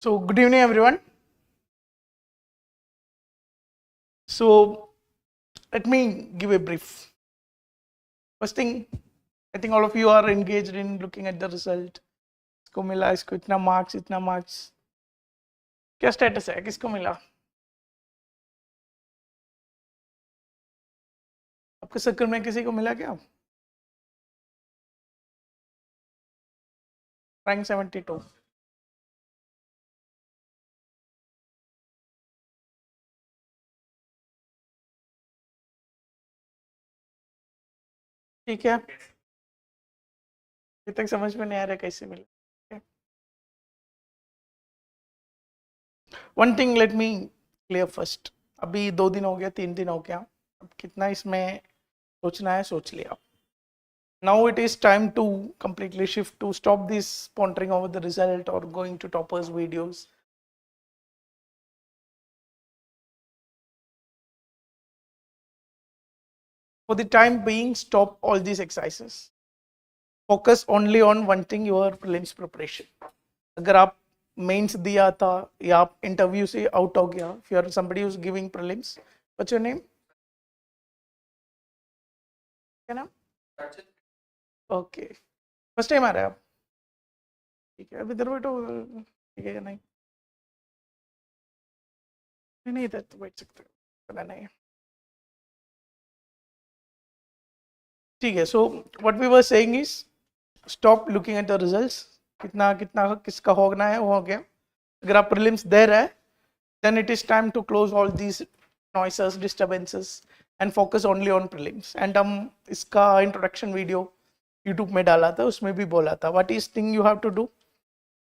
So good evening everyone. So let me give a brief. First thing, I think all of you are engaged in looking at the result. इसको मिला, इसको इतना marks, इतना marks. क्या status है? किसको मिला? आपके सर्कल में किसी को मिला क्या? Rank 72. ठीक है. अभी तक समझ में नहीं आ रहा कैसे मिला. One thing let me clear first. अभी 2 दिन हो गया, 3 दिन हो गया. अब कितना इसमें सोचना है सोच लिया. Now it is time to completely shift to stop this pondering over the result or going to toppers videos. For the time being, stop all these exercises. Focus only on one thing, your prelims preparation. अगर आप mains दिया था या आप interview से out हो गया, if you are somebody who's giving prelims, what's your name? क्या नाम? Okay. First time आ रहा है आप? ठीक है, अब इधर बैठो. ठीक है या नहीं? नहीं इधर तो बैठ सकते हो, पता नहीं. ठीक है. So what we were saying is stop looking at the results. कितना कितना किसका होना है वो हो गया. अगर आप prelims दे रहे हैं, then it is time to close all these noises, disturbances and focus only on prelims. And हम इसका introduction video YouTube में डाला था, उसमें भी बोला था. What is thing you have to do?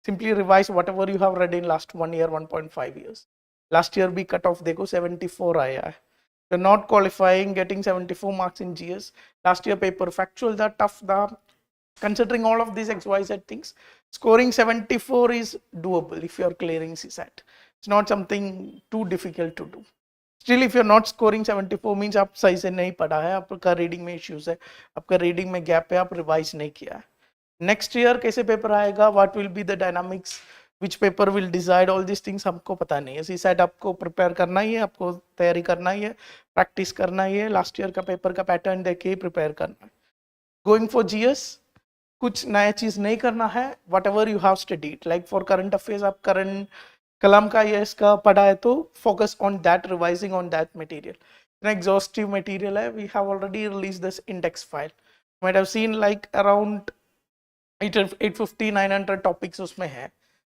Simply revise whatever you have read in last 1 year, 1.5 years. Last year भी cut off देखो 74 आया है. You're not qualifying, getting 74 marks in GS. Last year paper factual that tough that. Considering all of these XYZ things, scoring 74 is doable if you are clearing CSAT. It's not something too difficult to do. Still, if you're not scoring 74 means आप सही से नहीं पढ़ा है, आपका reading में issues है, आपका रीडिंग में गैप है, आप रिवाइज नहीं किया है. नेक्स्ट ईयर कैसे पेपर आएगा, what will be the dynamics, which paper will decide, all this things हमको पता नहीं है. सीसैट आपको प्रिपेयर करना ही है, आपको तैयारी करना ही है, प्रैक्टिस करना ही है, लास्ट ईयर का पेपर का पैटर्न देख के ही प्रिपेयर करना है. गोइंग फॉर जीएस कुछ नया चीज नहीं करना है. Whatever you have studied, like for current affairs आप करंट कलाम का ये इसका पढ़ा है तो focus on that, revising on that material. Exhaustive material है. We have already release this index file. might have seen like around 850 900 topics उसमें है.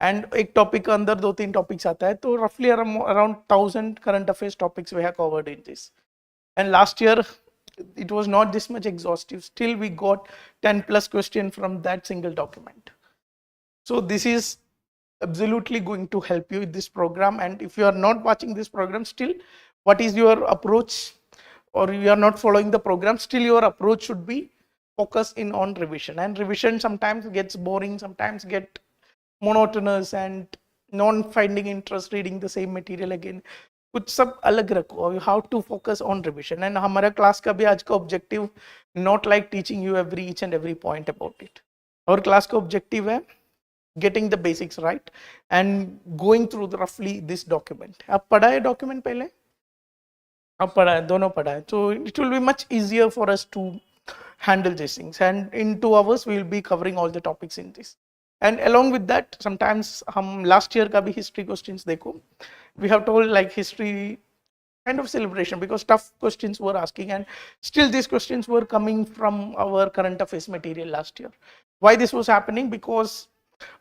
एंड एक टॉपिक के अंदर 2-3 टॉपिक्स आता है, तो रफली around 1000 current affairs topics we have covered in this. And last year it was not this much exhaustive. Still we got 10 plus question from that single document. So this is absolutely going to help you with this program. And if you are not watching this program, still what is your approach, or you are not following the program, still your approach should be focus in on revision. And revision sometimes gets boring, sometimes get monotonous and non finding interest reading the same material again. कुछ सब अलग रखो. You have to focus on revision. And हमारा class का भी आज का objective not like teaching you each and every point about it. और क्लास का ऑब्जेक्टिव है getting the basics right and going through roughly this document. आप पढ़ा है डॉक्यूमेंट पहले? आप पढ़ा है, दोनों पढ़ा है. So it will be much easier for us to handle these things. And in 2 hours we will be covering all the topics in this. And along with that, sometimes हम last year का भी history questions देखो. We have told like history kind of celebration because tough questions were asking, and still these questions were coming from our current affairs material last year. Why this was happening? Because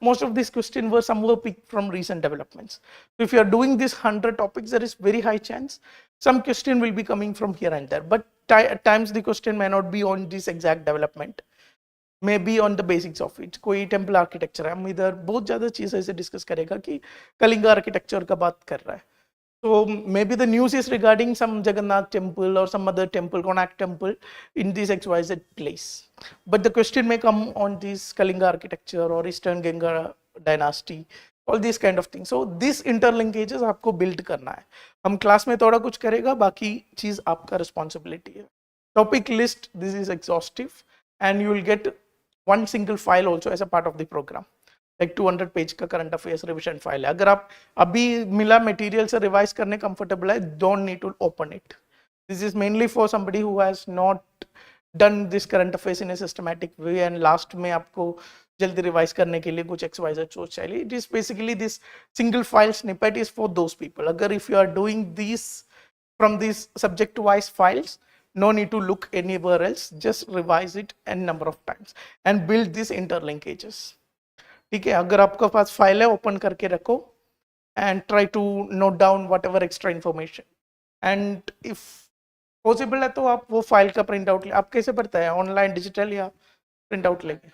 most of these questions were somewhere picked from recent developments. So if you are doing this 100 topics, there is very high chance some question will be coming from here and there. But at times the question may not be on this exact development, may be on the basics of it. कोई temple architecture है, हम इधर बहुत ज़्यादा चीज़ ऐसे discuss करेगा कि Kalinga architecture का बात कर रहा है. So maybe the news is regarding some Jagannath temple or some other temple, Konak temple in this XYZ place. But the question may come on this Kalinga architecture or Eastern Ganga dynasty, all these kind of things. So these interlinkages आपको build करना है. हम class में थोड़ा कुछ करेगा, बाकी चीज़ आपका responsibility है. Topic list, this is exhaustive and you will get one single file also as a part of the program. Like 200 page का करंट अफेयर्स रिविजन फाइल है. अगर आप अभी मिला मटेरियल से रिवाइज करने कंफर्टेबल है, don't need to open it. This is mainly for somebody who has not done this current affairs in a systematic way and last में आपको जल्दी रिवाइज करने के लिए कुछ एक्सवाइज सोच चाहिए. It is basically this single file snippet is for those people. अगर if you are doing this from these subject wise files, no need to look anywhere else, just revise it n number of times and build these interlinkages. ठीक है, अगर आपका पास file है open करके रखो and try to note down whatever extra information, and if possible है तो आप वो फाइल का प्रिंट आउट ले. आप कैसे पढ़ते हैं, ऑनलाइन डिजिटल या प्रिंट आउट लेके?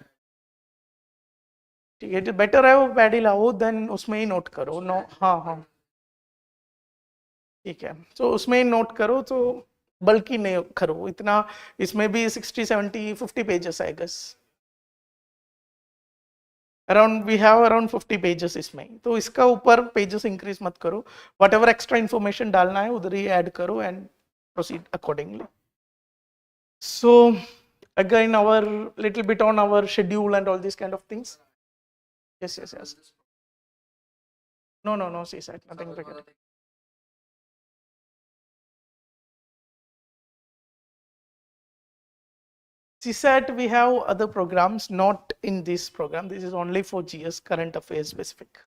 ठीक है, बेटर है वो पैड ही लाओ देन उसमें ही नोट करो. नो, हाँ हाँ ठीक है, तो उसमें ही नोट करो, तो बल्कि नहीं करो इतना. इसमें भी 60 70 50 पेजेस है guess, around we have around 50 pages इसमें. तो इसका ऊपर पेजेस इंक्रीज मत करो, वट एवर एक्स्ट्रा इन्फॉर्मेशन डालना है उधर ही ऐड करो and proceed accordingly. So again our little bit on our schedule and all these kind of things. Yes. No CSAT, nothing like that. CSAT, we have other programs, not in this program. This is only for GS, current affairs specific.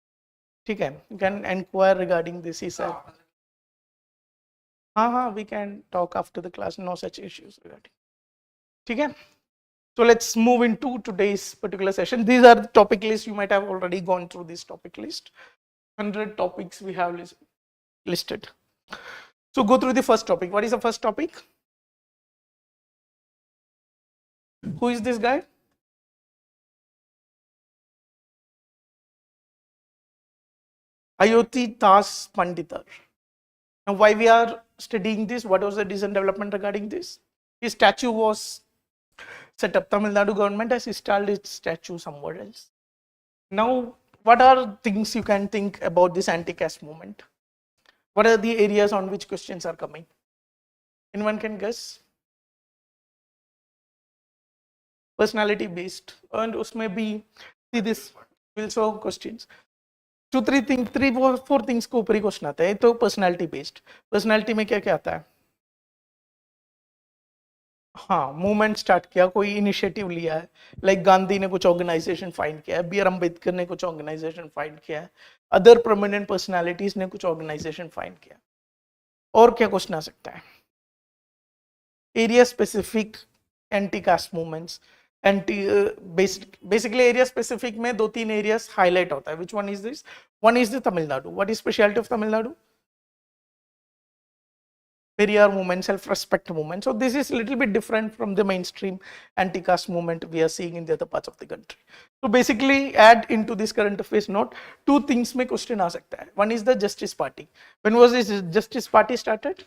Okay, you can inquire regarding this CSAT. We can talk after the class, no such issues regarding. Okay, so let's move into today's particular session. These are the topic lists. You might have already gone through this topic list. 100 topics we have listed. So go through the first topic. What is the first topic? Who is this guy? Anti-caste Panditar. Now, why we are studying this? What was the recent development regarding this? His statue was set up. Tamil Nadu government has installed its statue somewhere else. Now, what are things you can think about this anti-caste movement? What are the areas on which questions are coming? Anyone can guess? Personality based, and usme bhi see this will show questions. 4 things को ऊपर ही question आता है. तो personality based, personality में क्या क्या आता है? हाँ, मूवमेंट स्टार्ट किया, कोई इनिशिएटिव लिया है, लाइक गांधी ने कुछ ऑर्गेनाइजेशन फाइंड किया है, B.R. अम्बेडकर ने कुछ ऑर्गेनाइजेशन फाइंड किया है, अदर प्रोमिनेंट पर्सनालिटीज ने कुछ ऑर्गेनाइजेशन फाइंड किया. और क्या क्वेश्चन आ सकता है? Area specific anti cast movements. Basically area specific में 2-3 एरियाज हाईलाइट होता है. Which one is this? One is the Tamil Nadu. What is speciality of Tamil Nadu? Periyar movement, self-respect movement. So this is a little bit different from the mainstream anti-caste movement we are seeing in the other parts of the country. So basically add into this current affairs note 2 things में question आ सकता है. One is the Justice Party. When was this Justice Party started?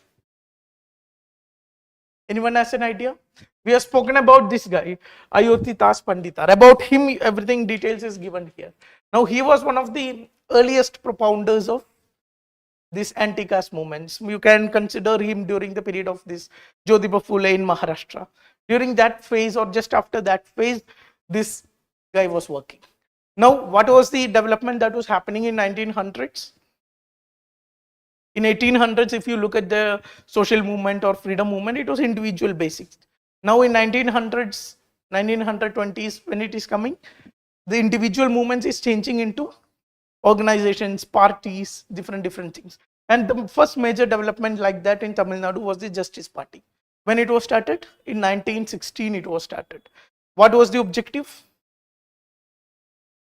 Anyone has an idea? We have spoken about this guy, Anti-caste Panditar. About him, everything details is given here. Now he was one of the earliest propounders of these anti-caste movements. You can consider him during the period of this Jyotiba Phule in Maharashtra. During that phase or just after that phase, this guy was working. Now, what was the development that was happening in 1900s? In 1800s, if you look at the social movement or freedom movement, it was individual basics. Now in 1900s, 1920s, when it is coming, the individual movements is changing into organizations, parties, different things. And the first major development like that in Tamil Nadu was the Justice Party. When it was started? In 1916 it was started. What was the objective?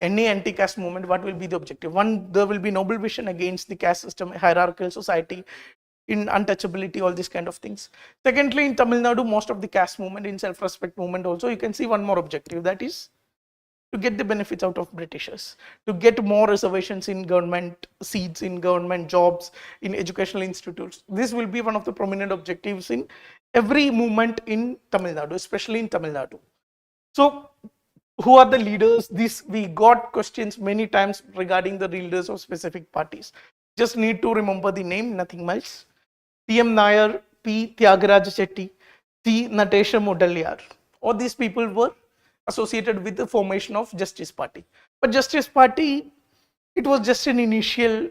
Any anti-caste movement, what will be the objective? One, there will be noble vision against the caste system, hierarchical society, in untouchability, all these kind of things. Secondly, in Tamil Nadu, most of the caste movement, in self-respect movement also, you can see one more objective, that is to get the benefits out of Britishers, to get more reservations in government seats, in government jobs, in educational institutes. This will be one of the prominent objectives in every movement in Tamil Nadu, especially in Tamil Nadu. So, who are the leaders? This we got questions many times regarding the leaders of specific parties. Just need to remember the name, nothing else. T.M. Nair, P. Tyagaraja Chetty, C. Natesha Mudaliar. All these people were associated with the formation of Justice Party. But Justice Party, it was just an initial,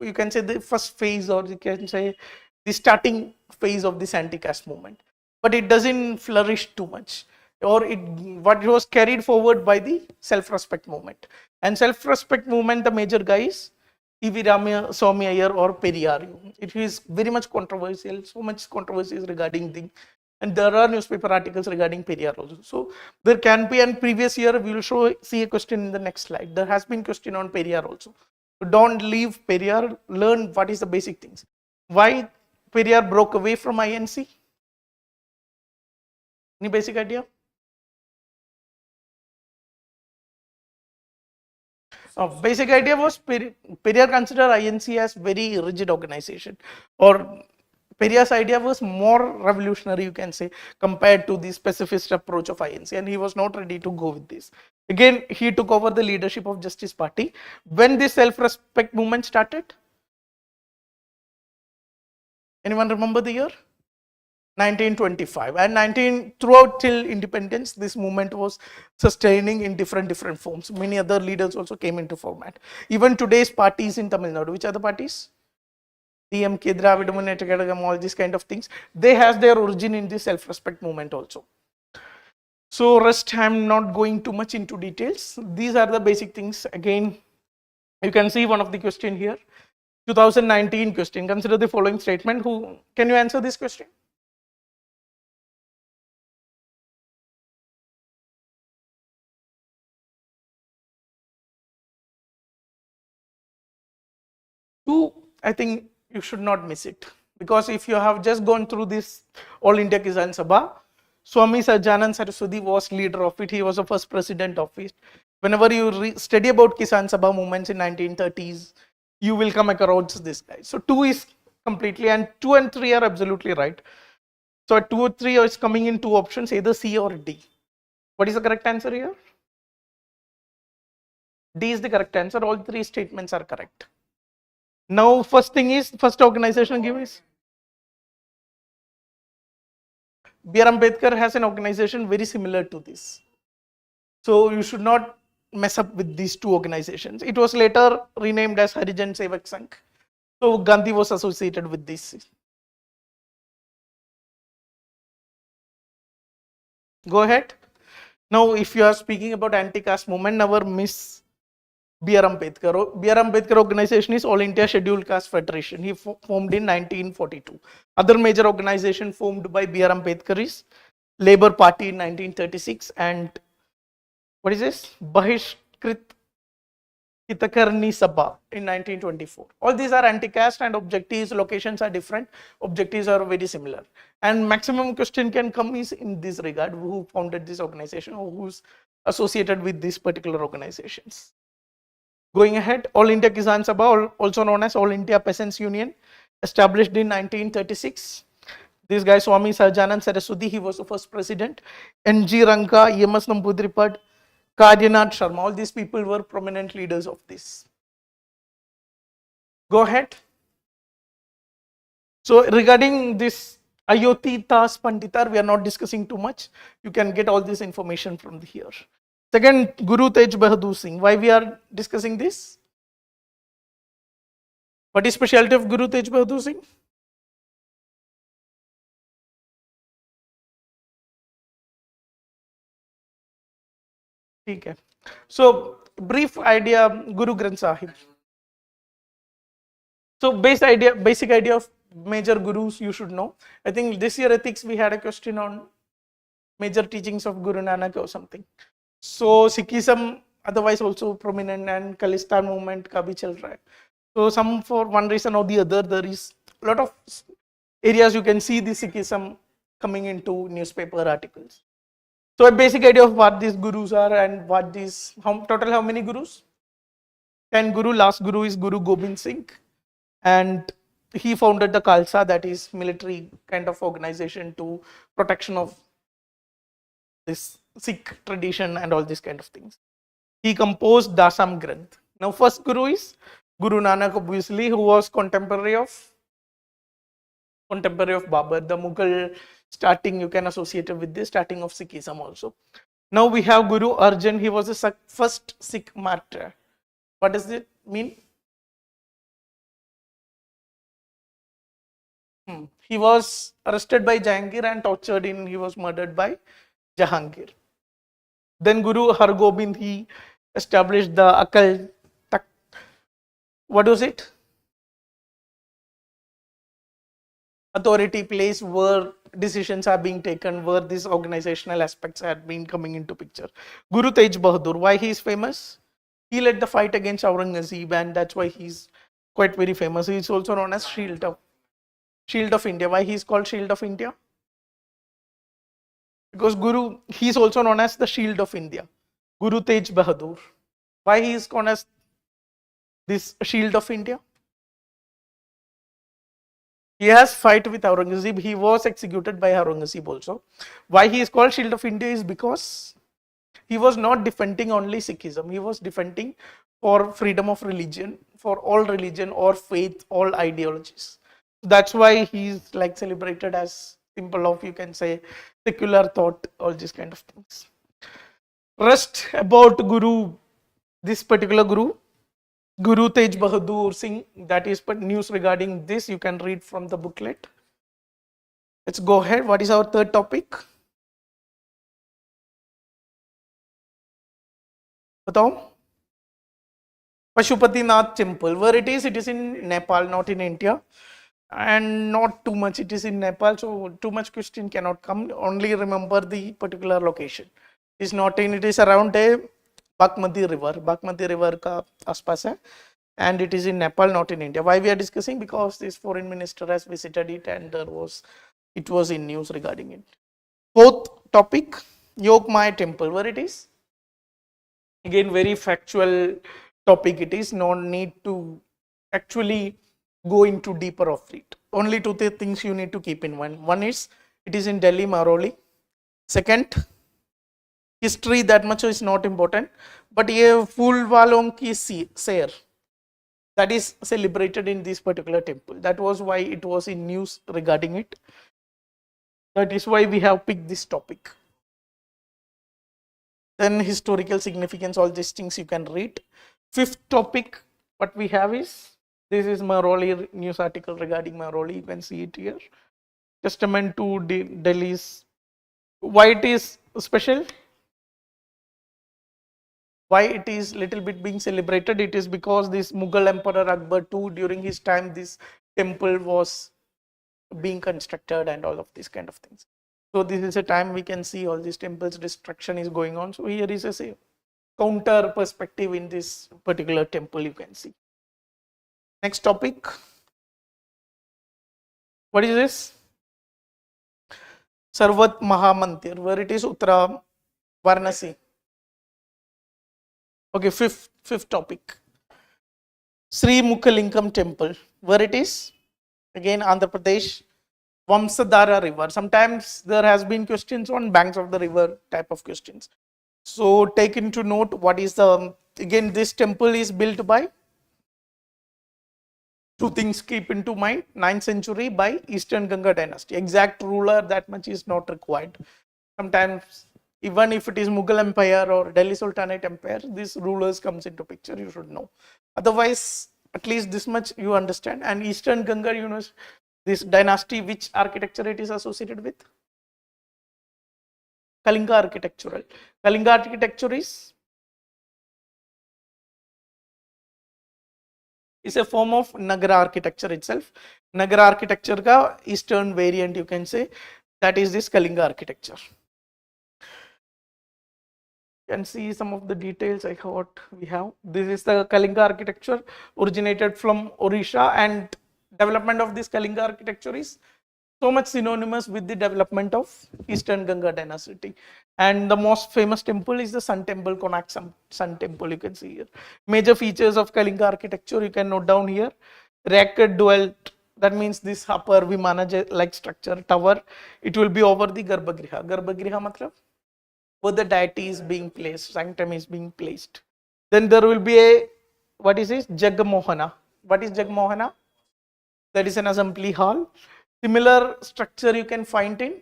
you can say the first phase, or you can say the starting phase of this anti-caste movement. But it doesn't flourish too much, or what was carried forward by the self-respect movement. And self-respect movement, the major guys, E.V. Swami Iyer or Periyar. It is very much controversial, so much controversies regarding the, and there are newspaper articles regarding Periyar also. So there can be, and previous year we will see a question in the next slide. There has been question on Periyar also. So don't leave Periyar, learn what is the basic things. Why Periyar broke away from INC? Any basic idea? Basic idea was Periyar considered INC as very rigid organization, or Periyar's idea was more revolutionary, you can say, compared to the specificist approach of INC, and he was not ready to go with this. Again, he took over the leadership of Justice Party. When this self-respect movement started? Anyone remember the year? 1925. And throughout till independence, this movement was sustaining in different forms. Many other leaders also came into format. Even today's parties in Tamil Nadu, which are the parties? DMK, Dravidam Munnetra Kazhagam, all these kind of things, they has their origin in the self-respect movement also. So rest, I'm not going too much into details. These are the basic things. Again, you can see one of the question here. 2019 question. Consider the following statement. Who can you answer this question? Two, I think you should not miss it, because if you have just gone through this All India Kisan Sabha, Swami Sajjanand Saraswati was leader of it. He was the first president of it. Whenever you study about Kisan Sabha movements in 1930s, you will come across this guy. So 2 is completely, and 2 and 3 are absolutely right. So 2 or 3 is coming in two options, either C or D. What is the correct answer here? D is the correct answer. All three statements are correct. Now, first thing is, first organization give is B.R. Ambedkar has an organization very similar to this. So you should not mess up with these two organizations. It was later renamed as Harijan Sevak Sangh. So Gandhi was associated with this. Go ahead. Now, if you are speaking about anti-caste movement, never miss B.R. Ambedkar. B.R. Ambedkar organization is All India Scheduled Caste Federation. He formed in 1942. Other major organization formed by B.R. Ambedkar is Labour Party in 1936 and what is this? Bahishkrit Hitakarni Sabha in 1924. All these are anti-caste and objectives, locations are different, objectives are very similar. And maximum question can come is in this regard, who founded this organization or who's associated with these particular organizations. Going ahead, All India Kisan Sabha, also known as All India Peasants Union, established in 1936. This guy Swami Sajjanand Saraswati, he was the first president. N.G. Ranka, E.M.S. Namboodiripad, Karyanath Sharma, all these people were prominent leaders of this. Go ahead. So regarding this Ayoti Tas Panditar, we are not discussing too much. You can get all this information from here. Second, Guru Tej Bahadur Singh. Why we are discussing this? What is specialty of Guru Tej Bahadur Singh? Okay. So brief idea, Guru Granth Sahib. So basic idea of major gurus you should know. I think this year ethics we had a question on major teachings of Guru Nanak or something. So Sikhism otherwise also prominent and Khalistan movement ka bhi chal raha hai. So some for one reason or the other there is a lot of areas you can see the Sikhism coming into newspaper articles. So a basic idea of what these gurus are and what these, total how many gurus? 10 guru, last guru is Guru Gobind Singh and he founded the Khalsa, that is military kind of organization to protection of this Sikh tradition and all these kind of things. He composed Dasam Granth. Now first guru is Guru Nanak, obviously, who was contemporary of Babur, the Mughal starting, you can associate it with the starting of Sikhism also. Now we have Guru Arjan. He was the first Sikh martyr. What does it mean? He was arrested by Jahangir and tortured he was murdered by Jahangir. Then Guru Hargobind, he established the Akal Tak. What was it? Authority place where decisions are being taken, where these organizational aspects had been coming into picture. Guru Tej Bahadur, why he is famous? He led the fight against Aurangzeb, and that's why he's quite very famous. He is also known as Shield of India. Why he is called Shield of India? Because Guru, he is also known as the Shield of India. Guru Tej Bahadur. Why he is known as this Shield of India? He has fight with Aurangzeb. He was executed by Aurangzeb also. Why he is called Shield of India is because he was not defending only Sikhism. He was defending for freedom of religion, for all religion or faith, all ideologies. That's why he's like celebrated as symbol of, you can say, secular thought, all these kind of things. Rest about Guru, this particular Guru, Guru Tej Bahadur Singh, that is news regarding this, you can read from the booklet. Let's go ahead. What is our third topic? Batao? Pashupatinath Temple. Where it is in Nepal, not in India. And not too much, it is in Nepal, so too much question cannot come. Only remember the particular location. It is not in, it is around a Bagmati River ka aspas hai, and it is in Nepal, not in India. Why we are discussing? Because this foreign minister has visited it and it was in news regarding it. Fourth topic, Yogmaya Temple. Where it is? Again, very factual topic it is. No need to actually go into deeper of it. Only two things you need to keep in mind. One is, it is in Delhi, Maroli. Second, history, that much is not important, but ye Phul Walon ki Ser, that is celebrated in this particular temple. That was why it was in news regarding it. That is why we have picked this topic. Then historical significance, all these things you can read. Fifth topic, what we have is, this is Maroli news article regarding Maroli. You can see it here. Testament to Delhi's. Why it is special? Why it is little bit being celebrated? It is because this Mughal Emperor Akbar II, during his time, this temple was being constructed and all of these kind of things. So this is a time we can see all these temples destruction is going on. So here is a counter perspective in this particular temple you can see. Next topic. What is this? Sarvat Mahamandir. Where it is? Uttara Varanasi. Okay, fifth topic. Sri Mukhalingam Temple. Where it is? Again, Andhra Pradesh. Vamsadhara River. Sometimes there has been questions on banks of the river type of questions. So take into note what is the, again this temple is built by, two things keep into mind, 9th century by Eastern Ganga dynasty. Exact ruler, that much is not required. Sometimes even if it is Mughal Empire or Delhi Sultanate Empire, these rulers comes into picture, you should know. Otherwise, at least this much you understand. And Eastern Ganga, you know, this dynasty, which architecture it is associated with? Kalinga architectural. Kalinga architecture is a form of Nagara architecture itself. Nagara architecture ka eastern variant you can say, that is this Kalinga architecture. You can see some of the details I thought we have. This is the Kalinga architecture, originated from Orisha, and development of this Kalinga architecture is so much synonymous with the development of Eastern Ganga dynasty. And the most famous temple is the Sun Temple, Konark Sun Temple, you can see here. Major features of Kalinga architecture you can note down here. Racket dual, that means this upper Vimana like structure, tower, it will be over the Garbhagriha. Garbhagriha matlab, where the deity is being placed, sanctum is being placed. Then there will be a, what is this? Jagmohana. What is Jagmohana? That is an assembly hall. Similar structure you can find in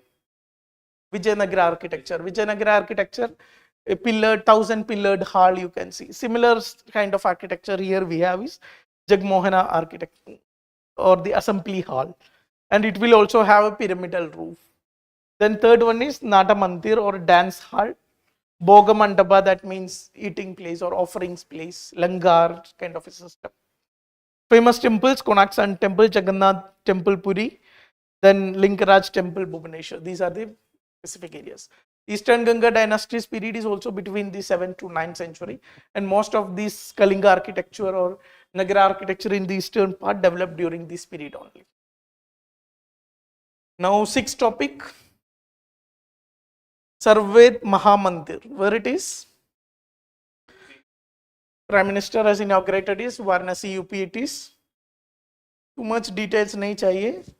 Vijayanagara architecture. Vijayanagara architecture, a pillared, 1,000-pillared hall you can see. Similar kind of architecture here we have is Jagmohana architecture or the assembly hall, and it will also have a pyramidal roof. Then third one is Nata Mandir or dance hall. Bhoga Mandapa, that means eating place or offerings place. Langar kind of a system. Famous temples, Konark Sun Temple, Jagannath Temple Puri, then Linkaraj Temple Bhubaneswar. These are the specific areas. Eastern Ganga dynasty's period is also between the 7th to 9th century, and most of this Kalinga architecture or Nagara architecture in the eastern part developed during this period only. Now, sixth topic, Sarved Mahamandir. Where it is? Prime Minister has inaugurated is Varanasi UP it is. Too much details nahi chahiye.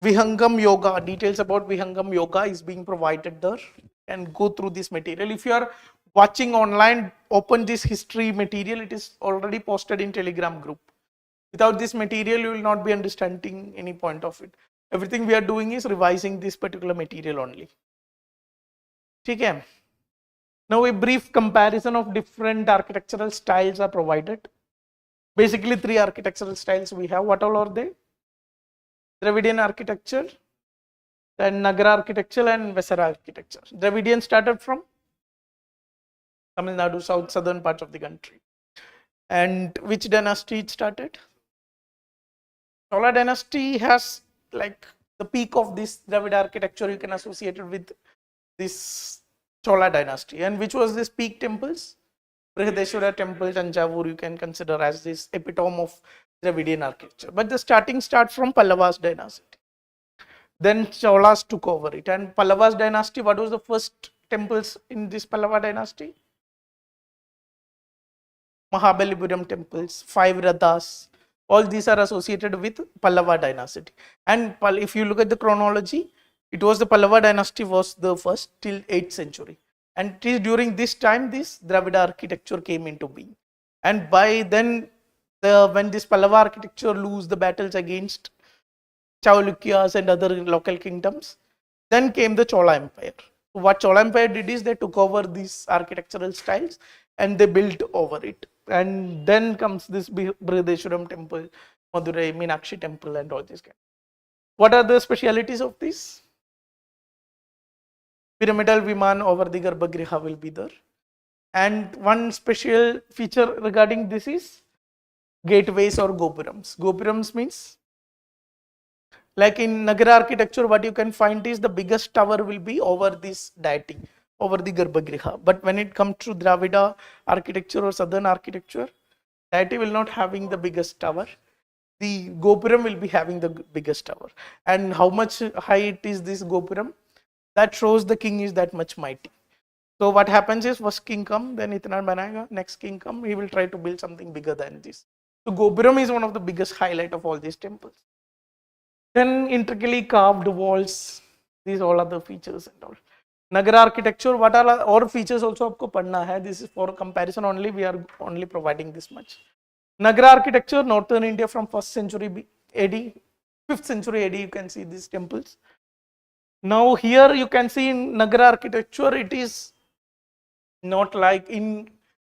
Vihangam Yoga, details about Vihangam Yoga is being provided there, and go through this material. If you are watching online, open this history material, it is already posted in Telegram group. Without this material, you will not be understanding any point of it. Everything we are doing is revising this particular material only. Okay. Now a brief comparison of different architectural styles are provided. Basically 3 architectural styles we have. What all are they? Dravidian architecture, then Nagara architecture and Vesara architecture. Dravidian started from Tamil Nadu, southern part of the country. And which dynasty it started? Chola dynasty has like the peak of this Dravid architecture you can associate it with this Chola dynasty. And which was this peak temples? Brihadeshwara temple, Tanjavur you can consider as this epitome of Dravidian architecture. But the starting starts from Pallava's dynasty. Then Cholas took over it. And Pallava's dynasty, what was the first temples in this Pallava dynasty? Mahabalipuram temples, 5 Rathas. All these are associated with Pallava dynasty. And if you look at the chronology, it was the Pallava dynasty was the first till 8th century. And it is during this time this Dravida architecture came into being. And by then, when this Pallava architecture lose the battles against Chaulukyas and other local kingdoms, then came the Chola Empire. So what Chola Empire did is they took over these architectural styles and they built over it. And then comes this Brihadeshwaram temple, Madurai, Meenakshi temple and all these kind. What are the specialities of this? Pyramidal Viman over the Garbhagriha will be there. And one special feature regarding this is gateways or gopurams. Gopurams means, like in Nagara architecture, what you can find is the biggest tower will be over this deity, over the Garbhagriha. But when it comes to Dravida architecture or southern architecture, deity will not having the biggest tower. The gopuram will be having the biggest tower. And how much height is this gopuram? That shows the king is that much mighty. So what happens is first king come, then itna banayega, next king come, he will try to build something bigger than this. So gopuram is one of the biggest highlight of all these temples. Then intricately carved walls, these all other features and all. Nagara architecture, what are all features also aapko padna hai. This is for comparison only, we are only providing this much. Nagara architecture, northern India from 1st century AD, 5th century AD, you can see these temples. Now here you can see in Nagara architecture, it is not like in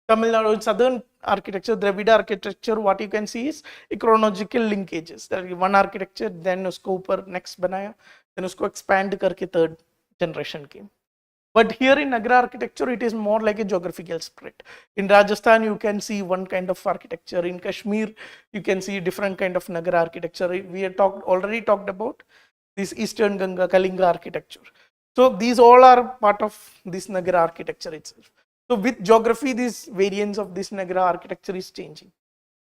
Tamil Nadu, southern architecture, Dravida architecture, what you can see is chronological linkages. That one architecture, then usko upar next banaya, then usko expand karke third generation came. But here in Nagara architecture, it is more like a geographical spread. In Rajasthan, you can see one kind of architecture. In Kashmir, you can see different kind of Nagara architecture. We have already talked about this Eastern Ganga, Kalinga architecture. So these all are part of this Nagara architecture itself. So with geography, these variants of this Nagara architecture is changing.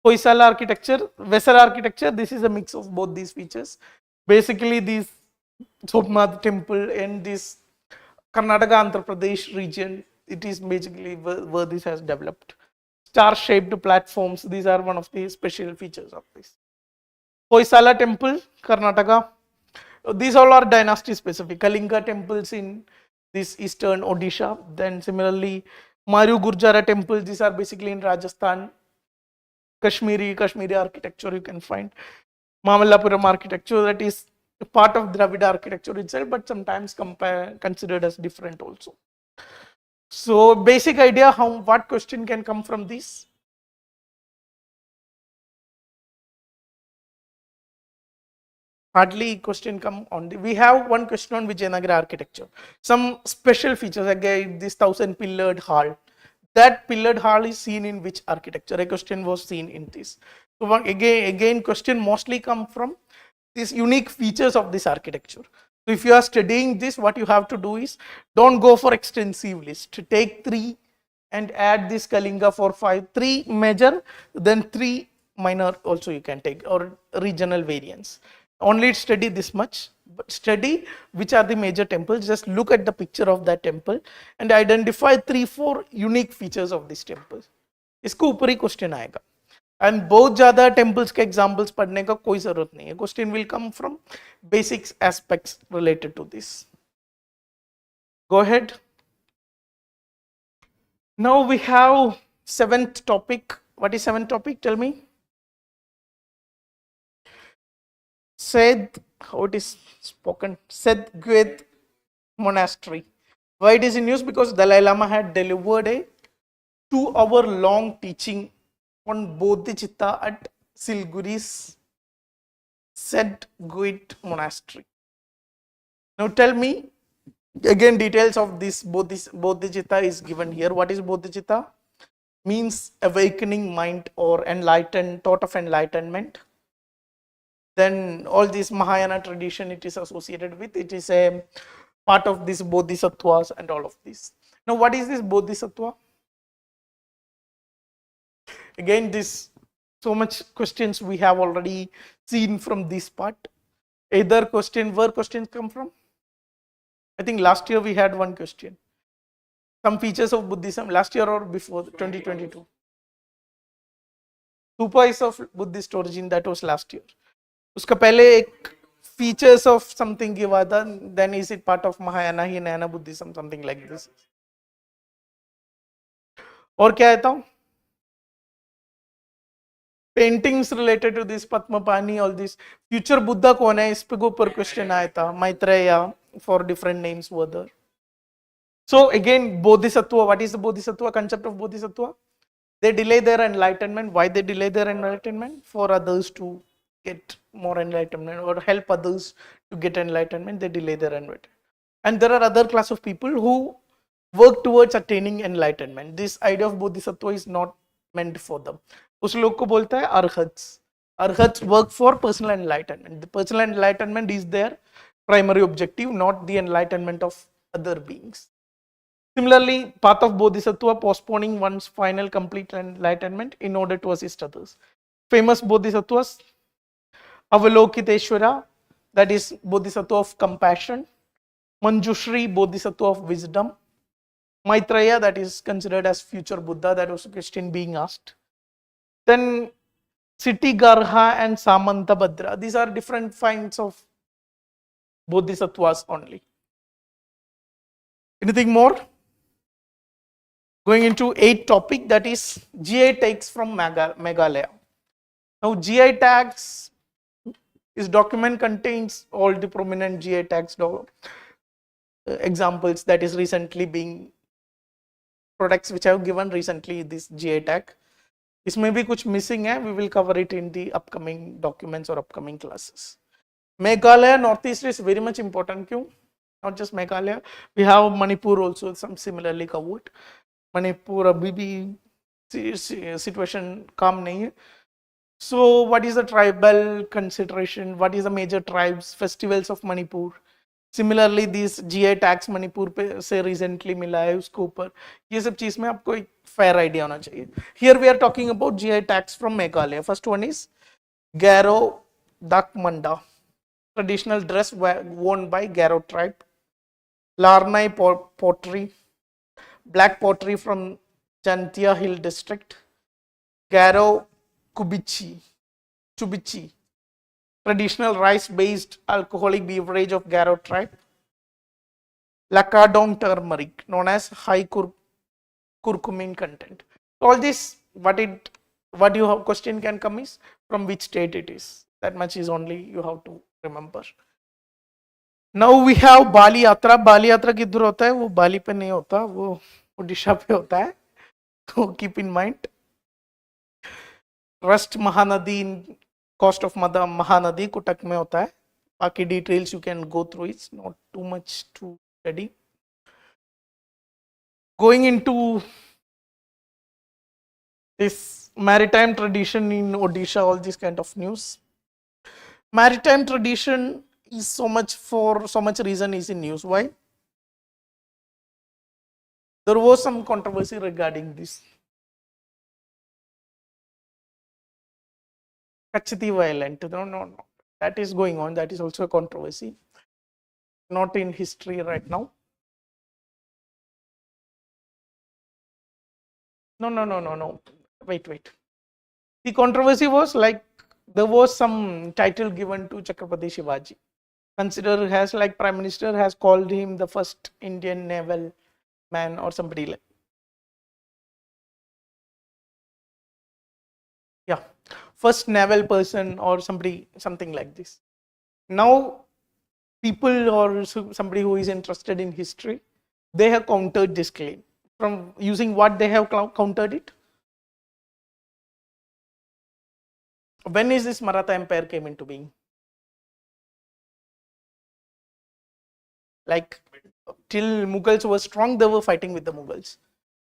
Hoysala architecture, Vesara architecture, this is a mix of both these features. Basically, this Somnath temple and this Karnataka, Andhra Pradesh region, it is basically where this has developed. Star-shaped platforms, these are one of the special features of this. Hoysala temple, Karnataka. These all are dynasty specific. Kalinga temples in this eastern Odisha. Then similarly, Maru Gurjara temples, these are basically in Rajasthan. Kashmiri architecture you can find. Mamallapuram architecture, that is part of Dravida architecture itself, but sometimes considered as different also. So basic idea what question can come from this? Hardly question come on. We have one question on Vijayanagara architecture. Some special features, again, this 1000 pillared hall. That pillared hall is seen in which architecture? A question was seen in this. So again, question mostly come from these unique features of this architecture. So if you are studying this, what you have to do is don't go for extensive list. Take 3 and add this Kalinga for 5. 3 major, then 3 minor also you can take, or regional variants. Only study this much, but study which are the major temples. Just look at the picture of that temple and identify 3-4 unique features of this temple. इसको ऊपर ही question आएगा. And बहुत ज्यादा temples के examples पढ़ने का कोई जरूरत नहीं है. Question will come from basics aspects related to this. Go ahead. Now we have 7th topic. What is 7th topic? Tell me. Said, how it is spoken? Sedgwith Monastery. Why it is in news? Because Dalai Lama had delivered a 2-hour long teaching on Bodhicitta at Siliguri's Sedgwith Monastery. Now tell me, again details of this Bodhicitta is given here. What is Bodhicitta? Means awakening mind or enlightened, thought of enlightenment. Then all this Mahayana tradition it is associated with. It is a part of this bodhisattvas and all of this. Now what is this bodhisattva? Again, this so much questions we have already seen from this part. Either where questions come from? I think last year we had one question. Some features of Buddhism, last year or before, 2022. Stupa is of Buddhist origin, that was last year. उसका पहले एक features of something गिवा था, then is it part of Mahayana, Hinayana Buddhism, something like this. और क्या आता हूँ? Paintings related to this Padmapani, all this. Future Buddha कौन है? इस पे ऊपर question आया था. Maitreya, for different names were there. So again, Bodhisattva. What is the Bodhisattva? Concept of Bodhisattva? They delay their enlightenment. Why they delay their enlightenment? For others to get more enlightenment or help others to get enlightenment. They delay their enlightenment. And there are other class of people who work towards attaining enlightenment. This idea of Bodhisattva is not meant for them. उस लोग को बोलता है arhats. Arhats work for personal enlightenment. The personal enlightenment is their primary objective, not the enlightenment of other beings. Similarly, path of Bodhisattva, postponing one's final complete enlightenment in order to assist others. Famous Bodhisattvas, Avalokiteshvara, that is Bodhisattva of compassion. Manjushri, Bodhisattva of wisdom. Maitreya, that is considered as future Buddha, that was a question being asked. Then Sitigarha and Samantabhadra, these are different kinds of Bodhisattvas only. Anything more? Going into 8th topic, that is GI tags from Meghalaya. Now GI tags, this document contains all the prominent GI tags examples that is recently being products which I have given recently this GI tag. इसमें भी कुछ missing है, we will cover it in the upcoming documents or upcoming classes. Meghalaya, Northeast is very much important. क्यों? Not just Meghalaya, we have Manipur also, some similarly covered. Manipur अभी भी situation calm नहीं है. So what is the tribal consideration? What is the major tribes, festivals of Manipur? Similarly, these GI tags Manipur पे से recently मिला है उसके ऊपर. ये सब चीज में आपको एक fair idea होना चाहिए. Here we are talking about GI tags from Meghalaya. First one is Garo Dakmanda, traditional dress worn by Garo tribe. Larnai pottery, black pottery from Chantia Hill district. Garo Chubichi, traditional rice-based alcoholic beverage of Garo tribe. Lakadong turmeric, known as high curcumin content. All this, what you have question can come is from which state it is. That much is only you have to remember. Now we have Bali Yatra. Bali Yatra किधर होता है? वो बाली पे नहीं होता, वो ओडिशा पे होता है, तो कीप इन माइंड. रस्ट महानदी, कॉस्ट ऑफ महानदी कुटक में होता है. बाकी details you can go through, it's not too much to study. Going into this maritime tradition in Odisha, all this kind of news. Maritime tradition is so much reason is in news. Why? There was some controversy regarding this. Kachiti Island. No. That is going on. That is also a controversy. Not in history right now. No. Wait. The controversy was like there was some title given to Chhatrapati Shivaji. Considered as like Prime Minister has called him the first Indian naval man or somebody like. Yeah, first naval person or something like this. Now, people or somebody who is interested in history, they have countered this claim. From using what they have countered it? When is this Maratha Empire came into being? Like till Mughals were strong, they were fighting with the Mughals.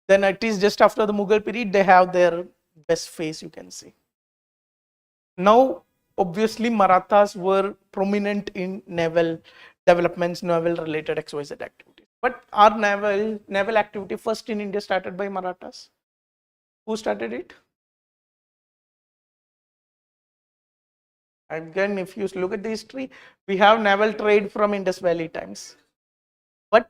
Then it is just after the Mughal period, they have their best phase, you can say. Now, obviously, Marathas were prominent in naval developments, naval related XYZ activities. But our naval activity first in India started by Marathas. Who started it? Again, if you look at the history, we have naval trade from Indus Valley times. But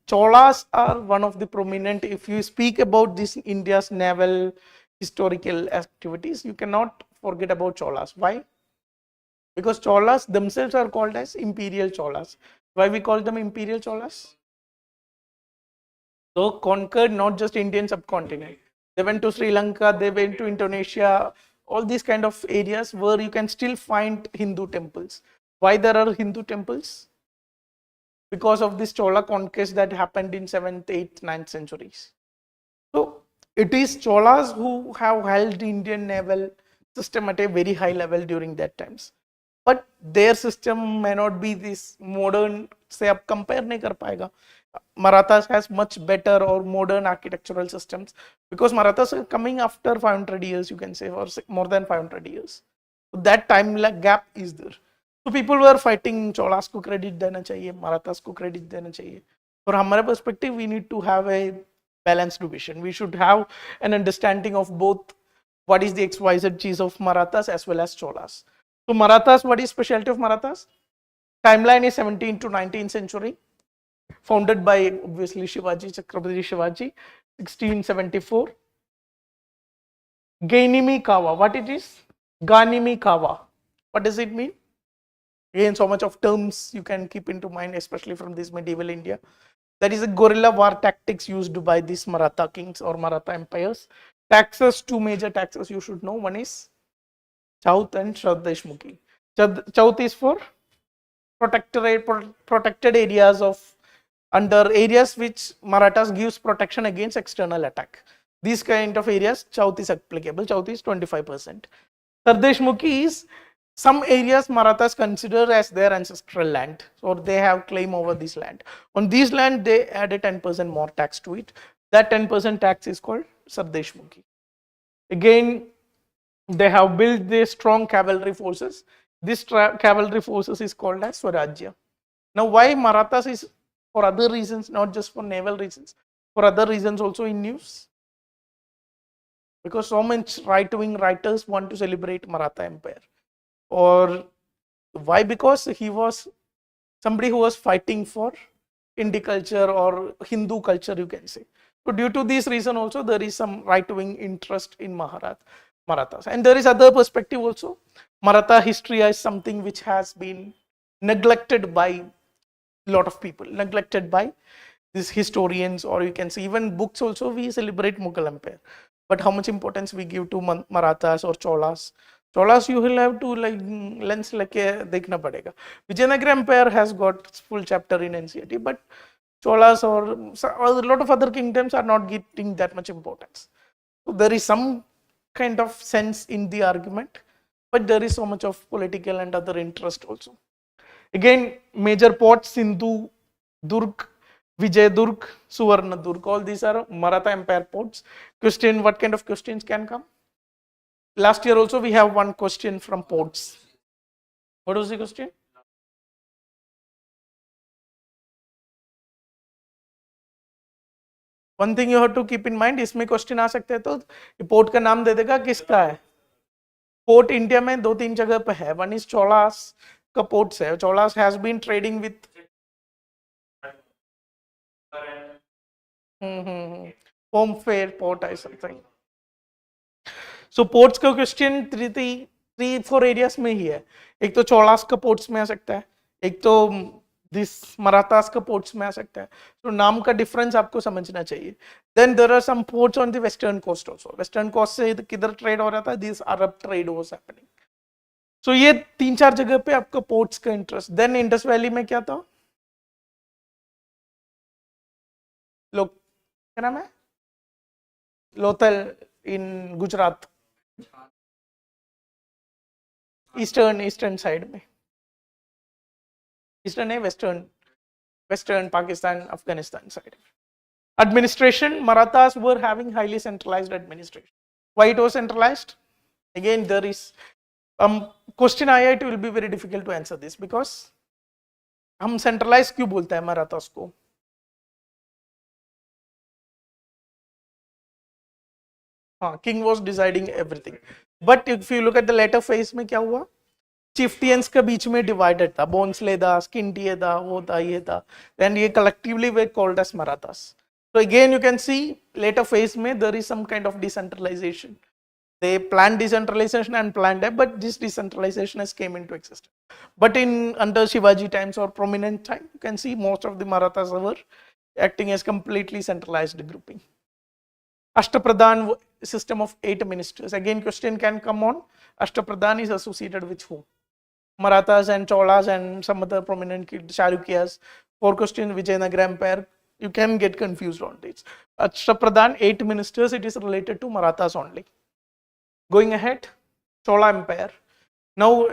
Cholas are one of the prominent, if you speak about this India's naval historical activities, you cannot forget about Cholas. Why? Because Cholas themselves are called as Imperial Cholas. Why we call them Imperial Cholas? So conquered not just Indian subcontinent. They went to Sri Lanka, they went to Indonesia, all these kind of areas where you can still find Hindu temples. Why there are Hindu temples? Because of this Chola conquest that happened in 7th, 8th, 9th centuries. So it is Cholas who have held the Indian naval system at a very high level during that times. But their system may not be this modern, say आप compare नहीं कर पाएगा. Marathas has much better or modern architectural systems because Marathas are coming after 500 years, you can say, or more than 500 years. So that time gap is there. So people were fighting, Cholas को credit देना चाहिए, Marathas को credit देना चाहिए. For हमारे perspective, we need to have a balanced vision. We should have an understanding of both what is the XYZ cheese of Marathas as well as Cholas. So Marathas, what is specialty of Marathas? Timeline is 17th to 19th century. Founded by obviously Shivaji, Chhatrapati Shivaji, 1674. Gainimi Kawa, what it is? Ganimi Kawa. What does it mean? Again, so much of terms you can keep into mind, especially from this medieval India. That is a guerrilla war tactics used by these Maratha kings or Maratha empires. Taxes, two major taxes you should know. One is Chauth and Shraddeshmukhi. Chauth is for protected areas of under areas which Marathas gives protection against external attack. These kind of areas, Chauth is applicable. Chauth is 25%. Shraddeshmukhi is some areas Marathas consider as their ancestral land, or they have claim over this land. On this land, they add a 10% more tax to it. That 10% tax is called Shraddeshmukhi. Again, they have built their strong cavalry forces. This cavalry forces is called as Swarajya. Now, why Marathas is for other reasons, not just for naval reasons, for other reasons also in news? Because so much right-wing writers want to celebrate Maratha Empire. Or why? Because he was somebody who was fighting for Indic culture or Hindu culture, you can say. So due to this reason also, there is some right-wing interest in Marathas. And there is other perspective also. Maratha history is something which has been neglected by a lot of people, neglected by these historians, or you can see even books also we celebrate Mughal Empire. But how much importance we give to Marathas or Cholas? Cholas you will have to like lens like dekhna padega. Vijayanagara Empire has got full chapter in NCERT, but Cholas or a lot of other kingdoms are not getting that much importance. So there is some kind of sense in the argument, but there is so much of political and other interest also. Again, major ports Sindhu, Durg, Vijayadurg, Suvarnadurg, all these are Maratha Empire ports. Question, what kind of questions can come? Last year also we have one question from ports. What was the question? One thing you have to keep in mind, इसमें question आ सकते हैं तो port का नाम दे देगा किसका है. Port India में दो तीन जगह पे है. वन इज चोलास का पोर्ट है. Cholas has been trading with home fair port है समथिंग. सो पोर्ट्स का क्वेश्चन थ्री फोर एरियाज में ही है. एक तो चोलास का पोर्ट्स में आ सकता है, एक तो दिस मराठास का पोर्ट्स में आ सकता है. तो नाम का डिफरेंस आपको समझना चाहिए. Then there are some ports on the western coast also. Western coast से किधर ट्रेड हो रहा था? This Arab trade was happening. So ये तीन चार जगह पे आपको पोर्ट्स का इंटरेस्ट. देन इंडस वैली में क्या था? लोग क्या नाम है? लोथल इन गुजरात, ईस्टर्न साइड में. ईस्टर्न है, western Pakistan, Afghanistan side. Administration, Marathas were having highly centralized administration. Why it was centralized? Again, there is question आया, it will be very difficult to answer this because हम centralized क्यों बोलते हैं Marathas को? हाँ, king was deciding everything. But if you look at the later phase में क्या हुआ? चिफ्टियंस के बीच में डिवाइडेड था. बोन्सले था, स्किंटिये था, वो था, ये था. एंड ये कलेक्टिवली वे called as Marathas. So again you can see later phase में there is some kind of decentralization. They planned decentralization and planned it, but this decentralization has came into existence. But in under Shivaji times or prominent time, you can see most of the Marathas were acting as completely centralized grouping. Ashtapradhan system of 8 ministers. Again question can come on. Ashtapradhan is associated with whom? Marathas and Cholas and some other prominent Chalukyas. 4 questions, Vijayanagara Empire. You can get confused on this. Ashtapradhan, 8 ministers, it is related to Marathas only. Going ahead, Chola Empire. Now,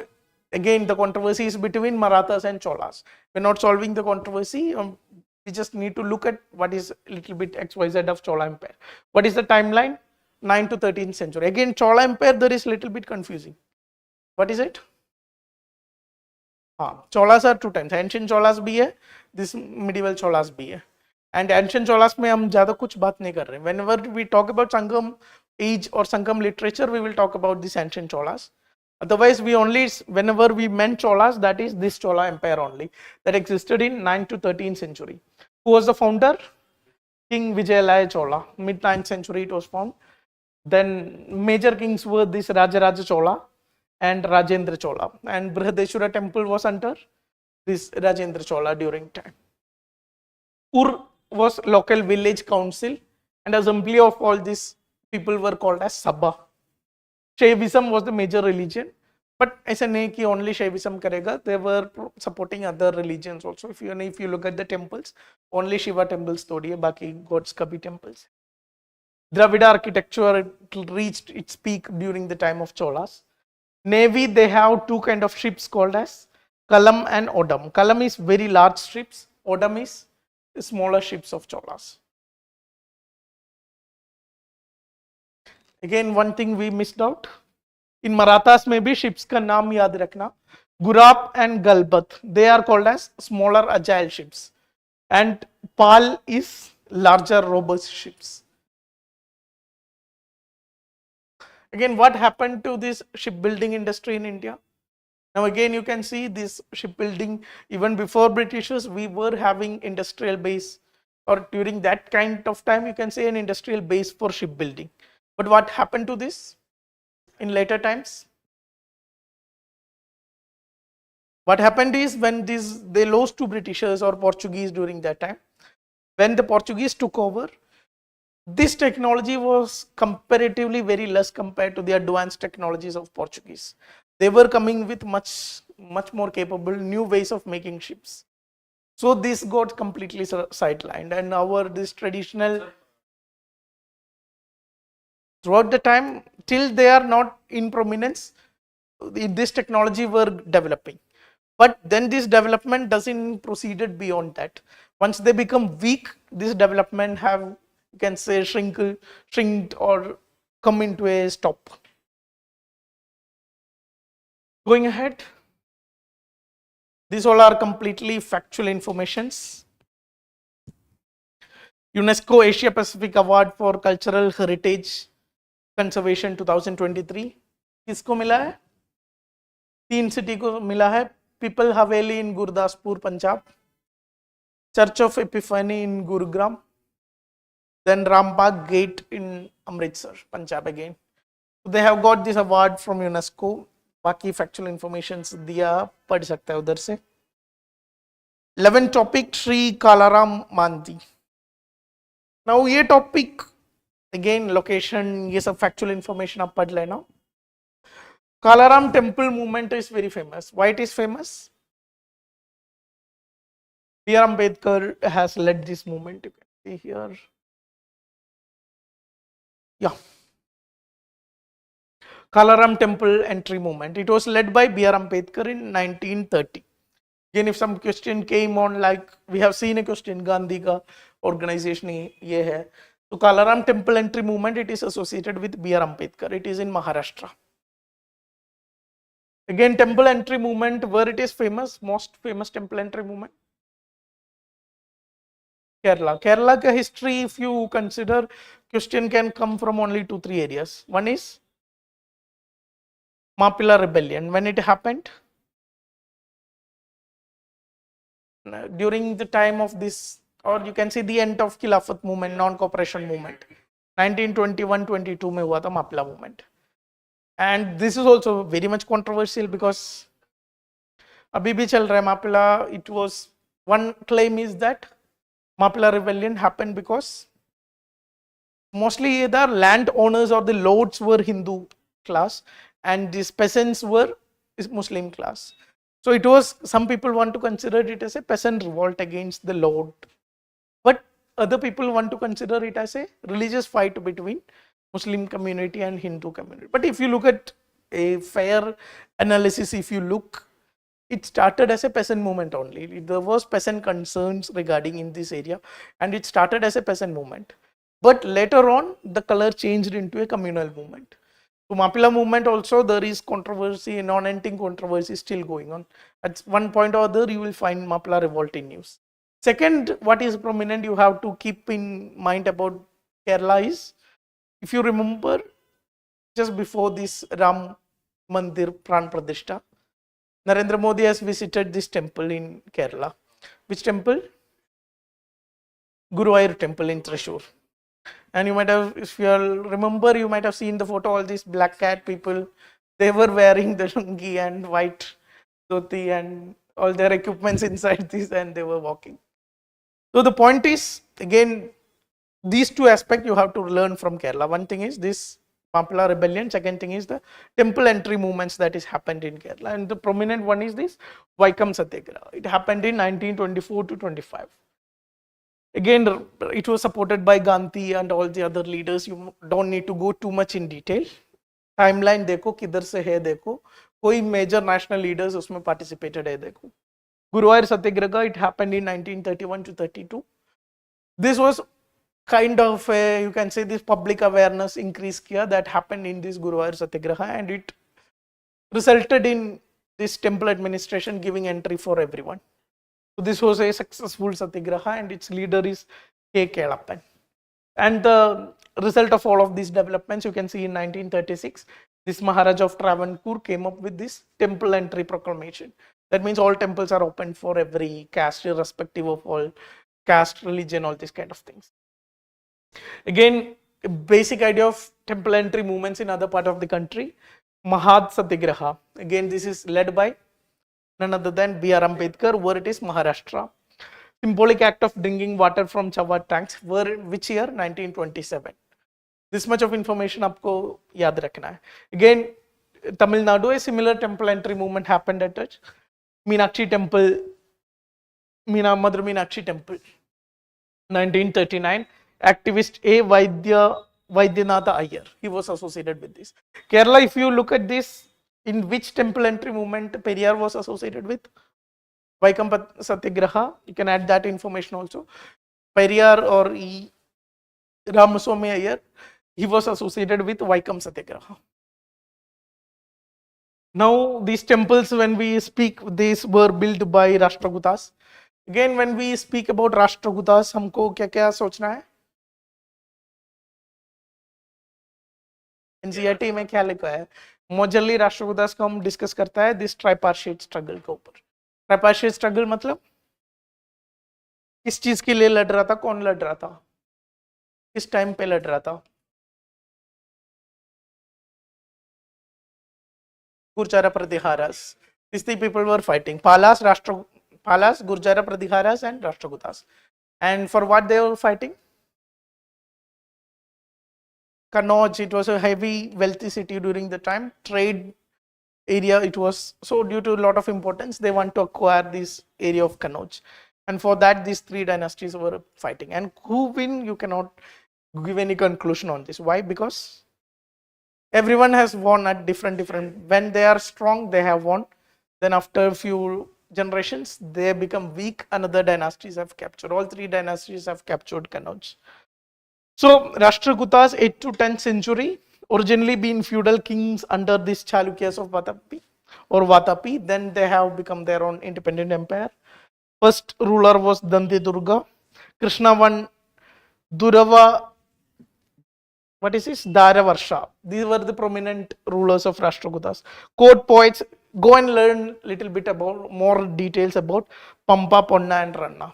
again, the controversy is between Marathas and Cholas. We're not solving the controversy. We just need to look at what is a little bit XYZ of Chola Empire. What is the timeline? 9th to 13th century. Again, Chola Empire, there is little bit confusing. What is it? Cholas are 2 times. Ancient Cholas भी है, this medieval Cholas भी है. And ancient Cholas में हम ज़्यादा कुछ बात नहीं कर रहे. Whenever we talk about Sangam age or Sangam literature, we will talk about this ancient Cholas. Otherwise, we only, whenever we meant Cholas, that is this Chola Empire only, that existed in 9th to 13th century. Who was the founder? King Vijayalaya Chola. Mid 9th century it was found. Then major kings were this Rajaraja Chola and Rajendra Chola, and Brihadeshwara temple was under this Rajendra Chola during time. Ur was local village council, and assembly of all these people were called as Sabha. Shaivism was the major religion, but ऐसा नहीं कि only Shaivism करेगा. They were supporting other religions also. If you look at the temples, only Shiva temples तोड़िए, बाकी gods का भी temples. Dravida architecture reached its peak during the time of Cholas. Navy, they have 2 kind of ships called as Kalam and Odam. Kalam is very large ships. Odam is smaller ships of Cholas. Again, one thing we missed out. In Marathas में भी ships का नाम याद रखना. Gurap and Galbat, they are called as smaller agile ships. And Pal is larger robust ships. Again, what happened to this shipbuilding industry in India? Now again, you can see this shipbuilding, even before Britishers, we were having industrial base, or during that kind of time, you can say an industrial base for shipbuilding. But what happened to this in later times? What happened is when they lost to Britishers or Portuguese during that time, when the Portuguese took over, this technology was comparatively very less compared to the advanced technologies of Portuguese. They were coming with much more capable new ways of making ships. So this got completely sidelined, and our this traditional throughout the time till they are not in prominence, this technology were developing. But then this development doesn't proceeded beyond that. Once they become weak, this development have, you can say, shrinked or come into a stop. Going ahead, these all are completely factual informations. UNESCO Asia Pacific Award for Cultural Heritage Conservation 2023 किसको मिला है? 3 city को मिला है. Peepal Haveli in Gurdaspur Punjab, church of Epiphany in Gurugram, then Rambagh Gate in Amritsar, Punjab again. So they have got this award from UNESCO. बाकी factual information दिया, पढ़ सकते हैं उधर से. 11 topic Sri Kalaram Mandir. Now ये topic again location ये सब factual information आप पढ़ लेना. Kalaram temple movement is very famous. Why it is famous? B.R. Ambedkar has led this movement. You can see here. Yeah. Kalaram temple entry movement. It was led by B.R. Ambedkar in 1930. Again, if some question came on, like we have seen a question, Gandhi ka organization ye hai. So Kalaram temple entry movement, it is associated with B.R. Ambedkar. It is in Maharashtra. Again, temple entry movement, where it is famous, most famous temple entry movement? Kerala. Kerala ka history, if you consider, question can come from only 2-3 areas. One is Mappila rebellion. When it happened? During the time of this, or you can say the end of Khilafat movement, non-cooperation movement. 1921-22 में हुआ था Mappila movement. And this is also very much controversial because अभी भी चल रहा है Mappila. It was, one claim is that Mappila rebellion happened because mostly the landowners or the lords were Hindu class and these peasants were Muslim class. So it was, some people want to consider it as a peasant revolt against the lord, but other people want to consider it as a religious fight between Muslim community and Hindu community. But if you look at a fair analysis, if you look, it started as a peasant movement only. There was peasant concerns regarding in this area and it started as a peasant movement. But later on, the color changed into a communal movement. So Mappila movement also, there is controversy, non-ending controversy still going on. At one point or other, you will find Mappila revolt in news. Second, what is prominent you have to keep in mind about Kerala is, if you remember, just before this Ram Mandir Pran Pradishta, Narendra Modi has visited this temple in Kerala. Which temple? Guruvayur temple in Thrissur. And you might have, if you remember, you might have seen the photo, all these black cat people, they were wearing the lungi and white dhoti and all their equipments inside this and they were walking. So the point is, again, these two aspects you have to learn from Kerala. One thing is this Mappila rebellion, second thing is the temple entry movements that is happened in Kerala, and the prominent one is this Vaikam Satyagraha. It happened in 1924 to 25. Again, it was supported by Gandhi and all the other leaders. You don't need to go too much in detail. Timeline देखो किधर से है देखो, कोई major national leaders उसमें participated है देखो. Guruvayur Satyagraha, it happened in 1931 to 32. This was kind of a, you can say, this public awareness increase kiya that happened in this Guruvayur Satyagraha, and it resulted in this temple administration giving entry for everyone. So this was a successful Satyagraha and its leader is K-Snippet. And the result of all of these developments, you can see in 1936, this Maharaj of Travancore came up with this temple entry proclamation. That means all temples are open for every caste, irrespective of all caste, religion, all these kind of things. Again, a basic idea of temple entry movements in other part of the country. Mahad Satyagraha. Again, this is led by none other than B.R. Ambedkar, where it is Maharashtra. Symbolic act of drinking water from Chawar tanks, where which year? 1927. This much of information आपको याद रखना है. Again, Tamil Nadu, a similar temple entry movement happened at Meenakshi temple. Mother Meenakshi Temple, 1939. Activist A. Vaidyanatha Iyer, he was associated with this. Kerala, if you look at this, in which temple entry movement Periyar was associated with? Vaikam Satyagraha, you can add that information also. Periyar or Ramaswamy Iyer, he was associated with Vaikam Satyagraha. Now these temples, when we speak, these were built by Rashtrakutas. Again, when we speak about Rashtrakutas, हमको क्या क्या सोचना है? NCERT में क्या लिखा है? मोजली राष्ट्रकूटास को हम डिस्कस करता है दिस ट्राइपार्शिएट स्ट्रगल के ऊपर. ट्राइपार्शिएट स्ट्रगल मतलब किस चीज के लिए लड़ रहा था, कौन लड़ रहा था, किस टाइम पे लड़ रहा था? Gurjara Pratiharas. These three people were fighting. Palas, Gurjara Pratiharas and Rashtrakutas. And for what they were fighting? Kannauj, it was a heavy wealthy city during the time. Trade area it was. So due to a lot of importance, they want to acquire this area of Kannauj. And for that, these three dynasties were fighting. And who win? You cannot give any conclusion on this. Why? Because everyone has won at different, when they are strong, they have won. Then after a few generations, they become weak. Another dynasties have captured. All three dynasties have captured Kannauj. So Rashtrakutas, 8th to 10th century, originally been feudal kings under these Chalukyas of Vatapi. Then they have become their own independent empire. First ruler was Dante Durga. Krishna I Durava, what is this? Dharavarsha. These were the prominent rulers of Rashtrakutas. Court poets, go and learn little bit about more details about Pampa, Ponna and Ranna.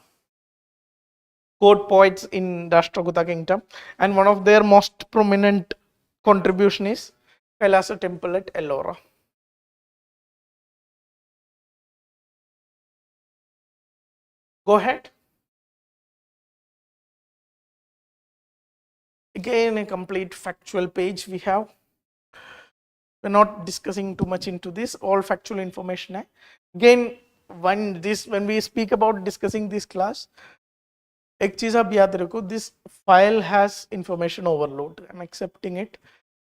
Court poets in Rashtrakuta kingdom, and one of their most prominent contribution is Kailasa temple at Ellora. Go ahead. Again, a complete factual page we have. We're not discussing too much into this, all factual information. Again, when we speak about discussing this class, एक चीज आप याद रखो, this file has information overload. I'm accepting it.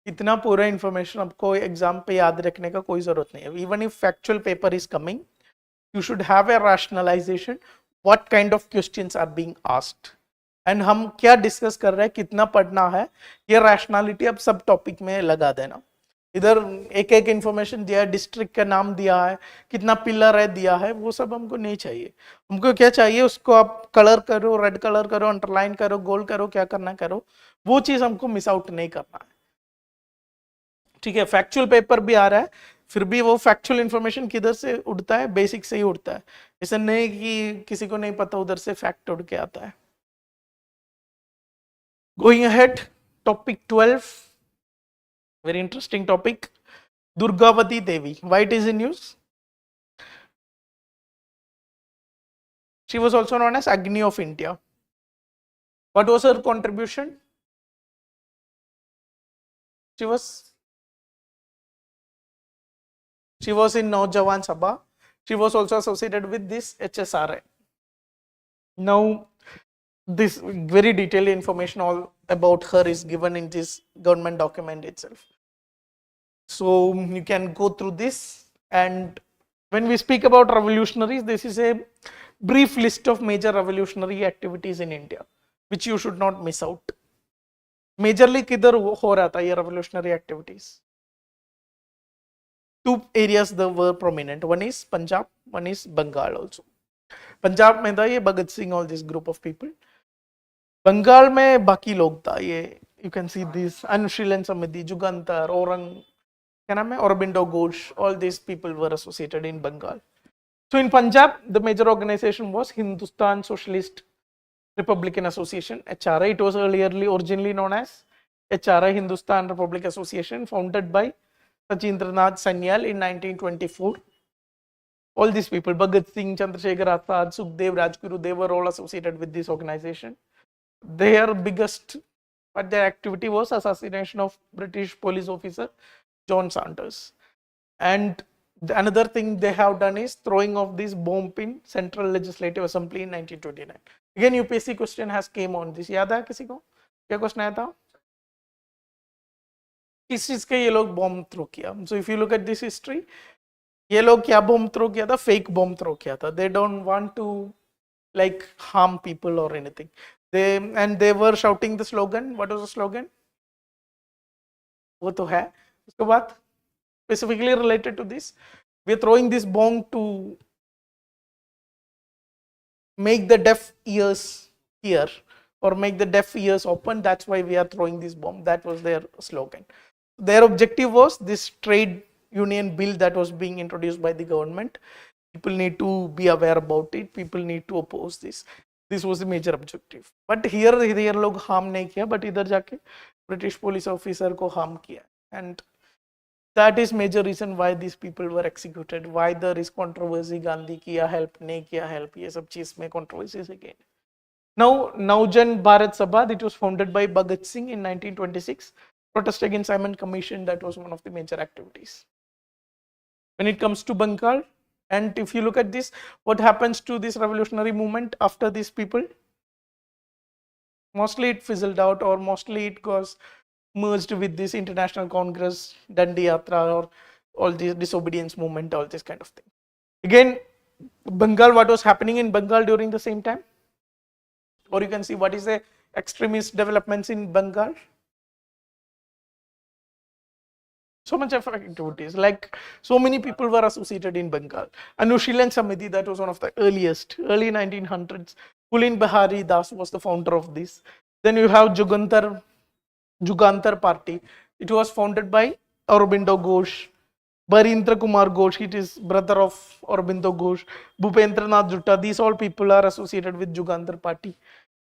इतना पूरा information आपको exam पे याद रखने का कोई जरूरत नहीं है. Even if factual paper is coming, you should have a rationalization. What kind of questions are being asked? And हम क्या डिस्कस कर रहे हैं, कितना पढ़ना है, ये रैशनैलिटी अब सब टॉपिक में लगा देना. इधर एक एक इंफॉर्मेशन दिया है, डिस्ट्रिक्ट का नाम दिया है, कितना पिलर है दिया है, वो सब हमको नहीं चाहिए. हमको क्या चाहिए, उसको आप कलर करो, रेड कलर करो, अंडरलाइन करो, गोल करो, क्या करना करो, वो चीज हमको मिस आउट नहीं करना है. ठीक है, फैक्चुअल पेपर भी आ रहा है, फिर भी वो फैक्चुअल इंफॉर्मेशन किधर से उड़ता है, बेसिक से ही उड़ता है. ऐसा नहीं कि किसी को नहीं पता उधर से फैक्ट उड़ के आता है. Going ahead, topic 12, very interesting topic, Durgavati Devi. Why it is in use? She was also known as Agni of India. What was her contribution? She was in Naujawan Sabha. She was also associated with this HSRA. Now, this very detailed information all about her is given in this government document itself. So you can go through this, and when we speak about revolutionaries, this is a brief list of major revolutionary activities in India, which you should not miss out. Majorly किधर हो रहा था ये revolutionary activities? Two areas that were prominent. One is Punjab, one is Bengal also. Punjab में था ये Bhagat Singh, all this group of people. Bengal में बाकी लोग था ये, you can see this अनुशीलन समिति, जुगंतर, औरंग, क्या नाम है, Aurobindo Ghosh, all these people were associated in Bengal. So in Punjab, the major organization was Hindustan Socialist Republican Association, HRA. It was originally known as HRA, Hindustan Republic Association, founded by Sachindranath Sanyal in 1924. All these people, Bhagat Singh, Chandrasekhar Azad, Sukhdev, Rajguru, they were all associated with this organization. Their biggest, but their activity was assassination of British police officer John Saunders. And Another thing they have done is throwing of this bomb in Central Legislative Assembly in 1929. Again UPSC question has came on this. याद है किसी को क्या question आया था? किस चीज के ये लोग बॉम्ब थ्रो किया? So if you look at this history, ये लोग क्या बॉम्ब थ्रो किया था? फेक बॉम्ब थ्रो किया था. They don't want to like harm people or anything. They were shouting the slogan. What was the slogan? वो तो है. उसके बाद specifically related to this, we are throwing this bomb to make the deaf ears hear or make the deaf ears open. That's why we are throwing this bomb. That was their slogan. Their objective was this trade union bill that was being introduced by the government. People need to be aware about it. People need to oppose this. This was the major objective. But here लोग harm नहीं किया, but इधर जाके British police officer को harm किया. And that is major reason why these people were executed. Why there is controversy. Gandhi किया help, नहीं किया help. ये सब चीज में controversies again. Now, Naujan Bharat Sabha, it was founded by Bhagat Singh in 1926. Protest against Simon Commission, that was one of the major activities. When it comes to Bengal, and if you look at this, what happens to this revolutionary movement after these people? Mostly it fizzled out, or mostly it was merged with this International Congress, Dandi Yatra, or all this disobedience movement, all this kind of thing. Again, Bengal, what was happening in Bengal during the same time? Or you can see what is the extremist developments in Bengal. So much of activities, like so many people were associated in Bengal. Anushilan Samiti, that was one of the earliest, early 1900s. Pulin Bihari Das was the founder of this. Then you have Jugantar Party. It was founded by Aurobindo Ghosh. Barindra Kumar Ghosh, it is brother of Aurobindo Ghosh. Bhupendra Nath Jutta, these all people are associated with Jugantar Party.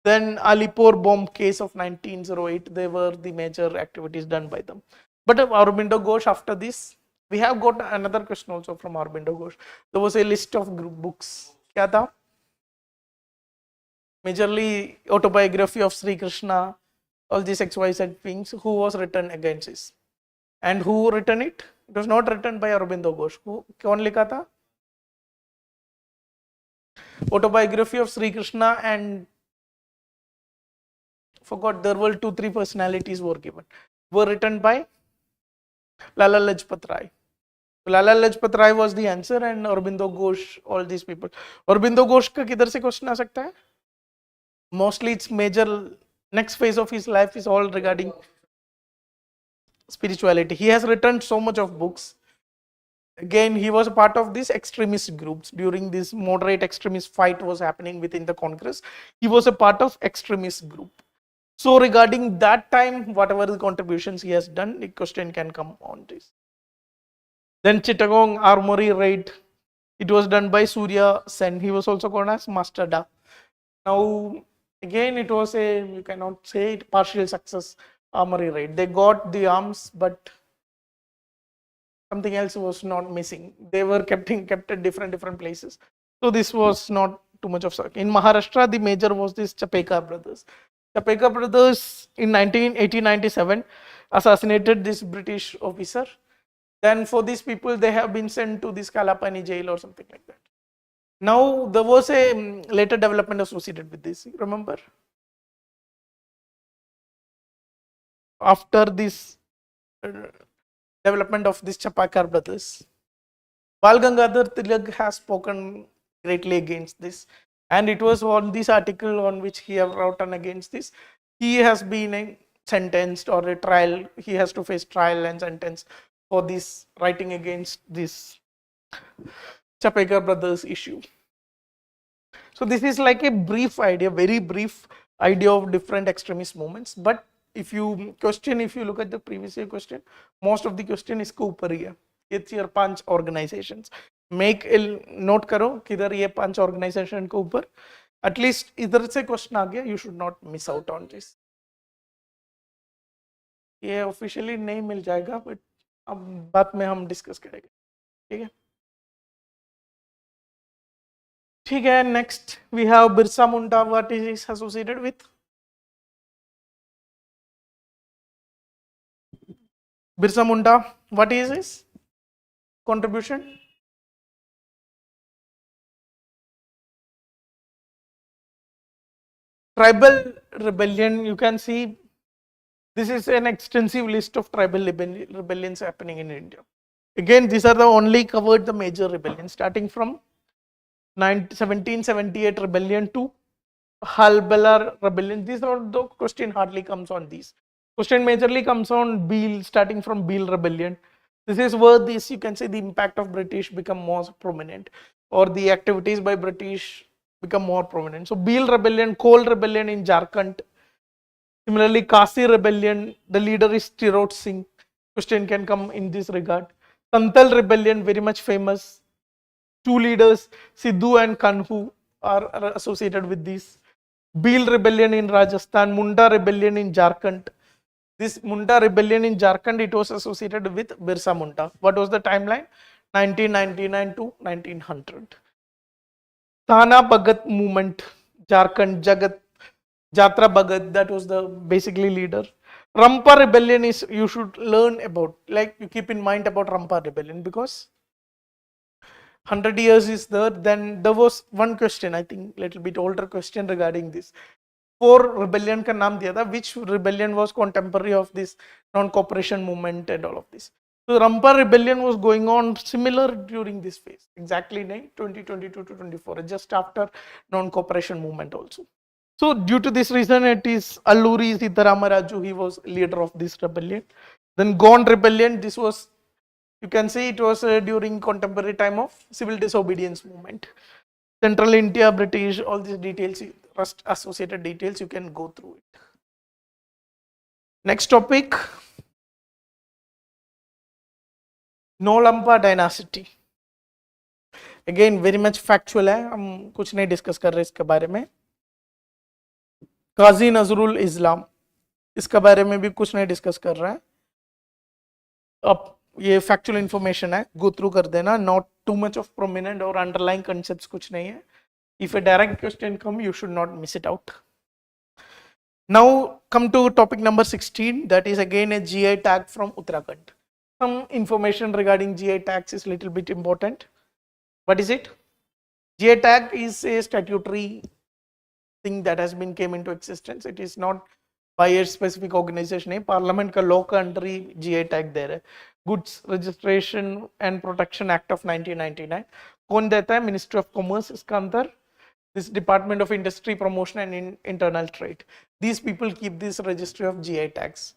Then Alipur bomb case of 1908, they were the major activities done by them. But Aurobindo Ghosh, after this, we have got another question also from Aurobindo Ghosh. There was a list of group books. क्या था? Majorly autobiography of Sri Krishna, all these XYZ things, who was written against this. And who written it? It was not written by Aurobindo Ghosh. कौन लिखा था? Autobiography of Sri Krishna, and forgot, there were 2-3 personalities were given. Were written by Lala Lajpat Rai. Lala Lajpat Rai was the answer, and Aurobindo Ghosh, all these people. Aurobindo Ghosh का किधर से question आ सकता है? Mostly its major next phase of his life is all regarding spirituality. He has written so much of books. Again, he was a part of these extremist groups during this moderate extremist fight was happening within the Congress. He was a part of extremist group. So regarding that time, whatever the contributions he has done, the question can come on this. Then Chittagong Armory raid, it was done by Surya Sen. He was also called as Master Da. Now, again, it was a, you cannot say it, partial success armory raid. They got the arms, but something else was not missing. They were kept at different places. So this was not too much of success. In Maharashtra, the major was this Chapekar brothers. Chapekar brothers in 1897 assassinated this British officer. Then for these people, they have been sent to this Kalapani jail or something like that. Now, there was a later development associated with this, remember? After this development of this Chapekar brothers, Bal Gangadhar Tilak has spoken greatly against this, and it was on this article on which he have written against this. He has been sentenced, or a trial, he has to face trial and sentence for this writing against this Chapekar brothers issue. So this is like a brief idea, very brief idea of different extremist movements. But if you look at the previous year question, most of the question is इसके ऊपर ही है. It's your 5 organizations. Make a note करो किधर ये 5 organization के ऊपर. At least इधर से question आ गया. You should not miss out on this. ये officially नहीं मिल जाएगा, but अब बाद में हम discuss करेंगे. ठीक है? ठीक है. Next we have Birsa Munda. What is associated with? Birsa Munda, what is this? contribution? Tribal rebellion, you can see this is an extensive list of tribal rebellions happening in India. Again, these are the only covered the major rebellions, starting from 1778 rebellion to Halbala rebellion. These are the question hardly comes on these. Question majorly comes on Beal, starting from Beal rebellion. This is where this you can say the impact of British become more prominent, or the activities by British become more prominent. So Beal rebellion, Kol rebellion in Jharkhand. Similarly, Kasi rebellion, the leader is Tirot Singh. Question can come in this regard. Santal rebellion, very much famous. Two leaders, Sidhu and Kanhu, are associated with this. Beal rebellion in Rajasthan, Munda rebellion in Jharkhand. This Munda rebellion in Jharkhand, it was associated with Birsa Munda. What was the timeline? 1999 to 1900. Thana Bhagat movement, Jharkhand, Jatra Bhagat, that was the basically leader. Rampa rebellion is, you should learn about, like you keep in mind about Rampa rebellion, because 100 years is there. Then there was one question, I think little bit older question regarding this. 4 rebellion का नाम दिया था, which rebellion was contemporary of this non-cooperation movement and all of this. So Rampa rebellion was going on similar during this phase, exactly 2022 to 24, just after non-cooperation movement also. So due to this reason, it is Alluri Sitaramaraju, he was leader of this rebellion. Then Gond rebellion, this was, you can see it was during contemporary time of civil disobedience movement. Central India, British, all these details, first associated details, you can go through it. Next topic, Nolampa dynasty. Again, very much factual है, हम कुछ नहीं discuss कर रहे इसके बारे में. काजी नजरुल इस्लाम, इसके बारे में भी कुछ नहीं डिस्कस कर रहा है. अब ये फैक्चुअल इंफॉर्मेशन है, गो थ्रू कर देना, not too much of prominent और अंडरलाइन कंसेप्ट्स कुछ नहीं है. If a direct question come, you should not miss it out. Now come to topic number 16, that is again a GI tag from Uttarakhand. Some information regarding GI tags is little bit important. What is it? GI tag is a statutory thing that has been came into existence. It is not by a specific organization. Parliament का law का under ही GI tag दे रहे. Goods Registration and Protection Act of 1999. कौन देता है? Ministry of Commerce इसका अंदर. This Department of Industry Promotion and Internal Trade. These people keep this registry of GI tags.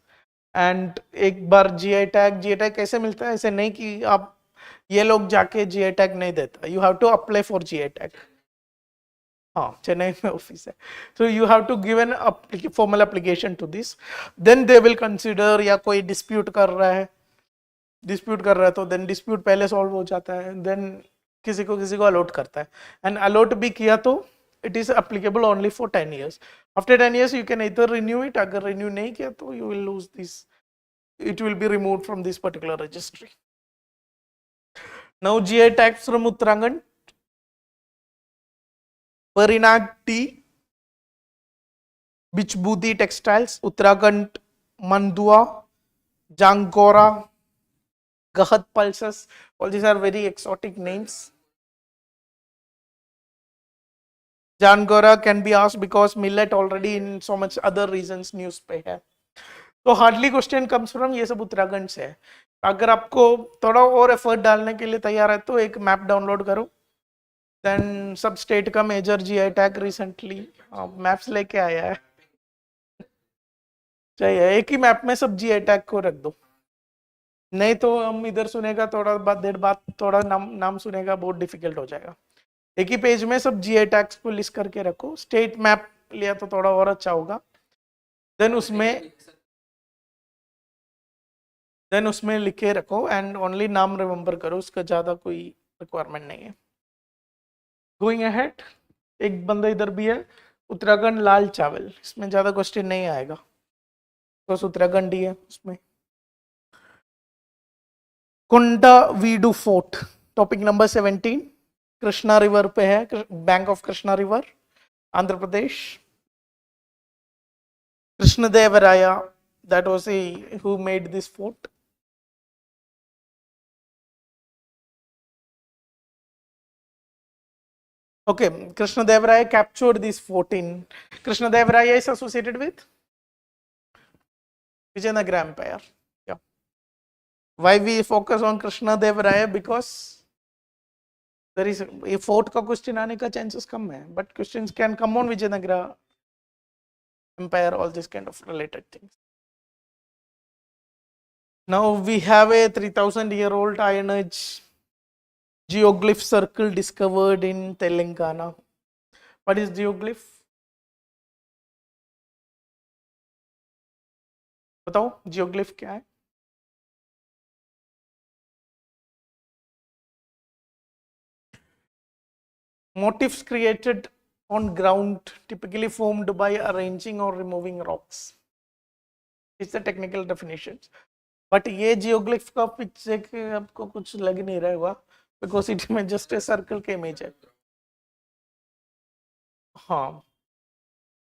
And एक बार GI tag कैसे मिलता है? ऐसे नहीं कि आप ये लोग जाके GI tag नहीं देता. You have to apply for GI tag. हाँ, चेन्नई में ऑफिस है. So you have to give an formal application to this. Then they will consider, या कोई dispute कर रहा है तो then dispute पहले solve हो जाता है. Then किसी को अलॉट करता है, एंड अलॉट भी किया तो it is applicable only for 10 years. After 10 years you can इधर रिन्यू इट. अगर रिन्यू नहीं किया तो you will lose this, it will be removed from this particular registry. Now GI tags from Uttarakhand. Berinag tea, Bichhubuti textiles Uttarakhand, Mandua, Jhangora, Gahat pulses, all these are very exotic names. Jangora can be asked because millet already in so much other reasons news पे है. तो hardly question comes from ये सब उत्तराखंड से है. अगर आपको थोड़ा और एफर्ट डालने के लिए तैयार है तो एक मैप डाउनलोड करो. देन सब स्टेट का major GI tag recently maps लेके आया है. चाहिए एक ही मैप में सब जीआई टैग को रख दो, नहीं तो हम इधर सुनेगा थोड़ा बाद देर बाद थोड़ा नाम सुनेगा, बहुत डिफिकल्ट हो जाएगा. एक ही पेज में सब जीआई टैग्स को लिस्ट करके रखो. स्टेट मैप लिया तो थोड़ा और अच्छा होगा. देन उसमें लिखे रखो एंड ओनली नाम रिमेंबर करो, उसका ज्यादा कोई रिक्वायरमेंट नहीं है. गोइंग अहेड, एक बंदा इधर भी है उत्तराखंड लाल चावल, इसमें ज्यादा क्वेश्चन नहीं आएगा बस उत्तराखंड ही है उसमें. Kondaveedu fort, topic number 17, Krishna river पे है, bank of Krishna river, Andhra Pradesh. Krishnadevaraya, that was who made this fort. Okay, Krishna Deva Raya captured these 14. Krishna Deva Raya is associated with Vijayanagara Empire. Yeah. Why we focus on Krishna Deva Raya? Because there is a fort का question आने का chances कम है, but questions can come on Vijayanagara Empire, all this kind of related things. Now we have a 3,000-year-old Iron Age geoglyph circle discovered in Telangana. What is geoglyph? बताओ geoglyph क्या है? Motifs created on ground, typically formed by arranging or removing rocks. It's the technical definition. But ये geoglyph का picture आपको कुछ लग नहीं रहा होगा, because it में just a circle के image है. हाँ.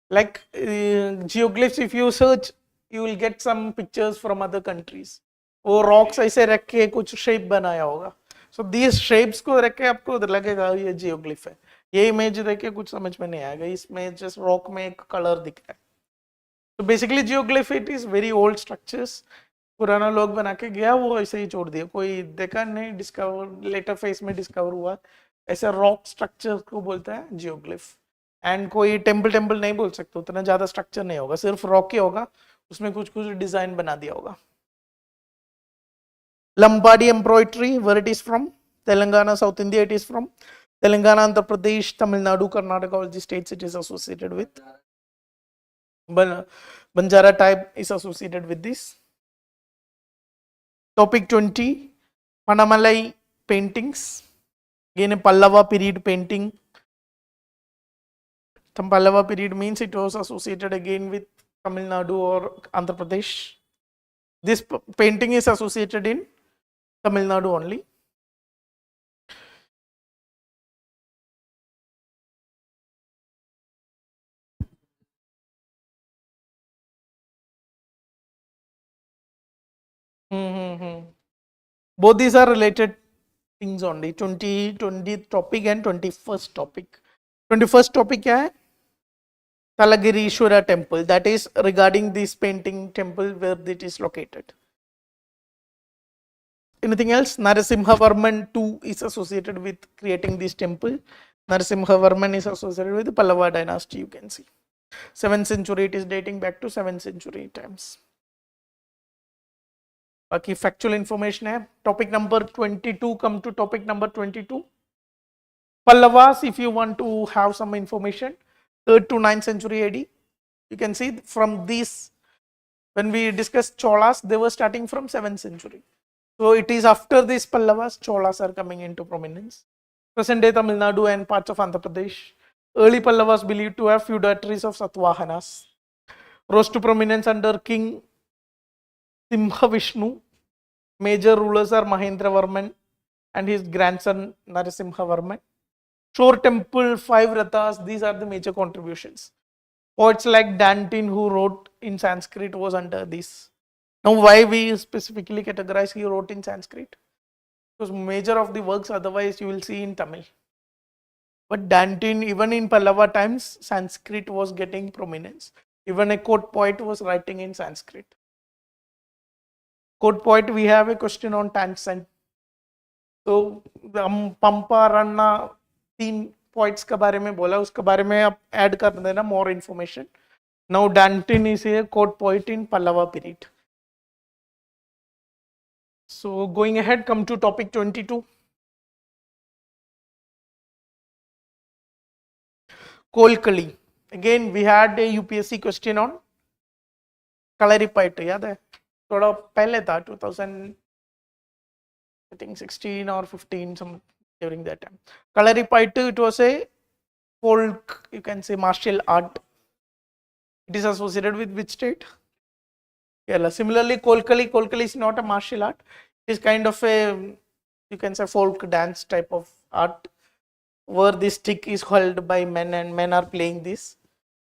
Like geoglyphs, if you search, you will get some pictures from other countries. वो rocks ऐसे रख के कुछ shape बनाया होगा. So these shapes को रख के आपको लगेगा ये geoglyph है. ये इमेज देख के कुछ समझ में नहीं आएगा. इसमें just rock में एक color दिख रहा है. So basically geoglyph it is very old structures. पुराना लोग बना के गया वो ऐसे ही छोड़ दिया. कोई देखा नहीं, डिस्कवर लेटर फेज में डिस्कवर हुआ. ऐसे रॉक स्ट्रक्चर को बोलता है जियोग्लिफ. एंड कोई टेम्पल नहीं बोल सकते, उतना ज्यादा स्ट्रक्चर नहीं होगा, सिर्फ रॉक ही होगा, उसमें कुछ कुछ डिजाइन बना दिया होगा. Lambadi embroidery, where it is from? Telangana, South India it is from. Telangana, Andhra Pradesh, Tamil Nadu, Karnataka, all the states it is associated with. Banjara type is associated with this. Topic 20, Panamalai paintings. Again a Pallava period painting. Pallava period means it was associated again with Tamil Nadu or Andhra Pradesh. This painting is associated in Tamil Nadu only. Both these are related things only. 20th topic and 21st topic. 21st topic क्या है? Talagirishwara temple, that is regarding this painting temple where it is located. Anything else? Narasimhavarman II is associated with creating this temple. Narasimhavarman is associated with the Pallava dynasty, you can see. 7th century, it is dating back to 7th century times. बाकी factual information है. Topic number 22, come to topic number 22. Pallavas, if you want to have some information, 3rd to 9th century AD. You can see from these, when we discussed Cholas, they were starting from 7th century. So it is after these Pallavas, Cholas are coming into prominence. Present day Tamil Nadu and parts of Andhra Pradesh. Early Pallavas believed to have feudatories of Satavahanas. Rose to prominence under King Simhavishnu. Major rulers are Mahendravarman and his grandson Narasimhavarman. Shore temple, 5 rathas, these are the major contributions. Poets like Danton, who wrote in Sanskrit, was under this. Now why we specifically categorize he wrote in Sanskrit? Because major of the works otherwise you will see in Tamil. But Danton, even in Pallava times, Sanskrit was getting prominence. Even a court poet was writing in Sanskrit. Court poet, we have a question on Tansen. So Pampa, Ranna, 3 poets के बारे में बोला, उसके बारे में आप add कर देना more information. Now Danton is a court poet in Pallava period. So going ahead, come to topic 22. Kolkali. Again, we had a UPSC question on Kalaripayattu. याद है? थोड़ा पहले था 2000, I think 16 or 15, some during that time. Kalaripayattu, it was a folk, you can say martial art. It is associated with which state? Kerala. Similarly, Kolkali is not a martial art. It is kind of a, you can say folk dance type of art where this stick is held by men and men are playing this.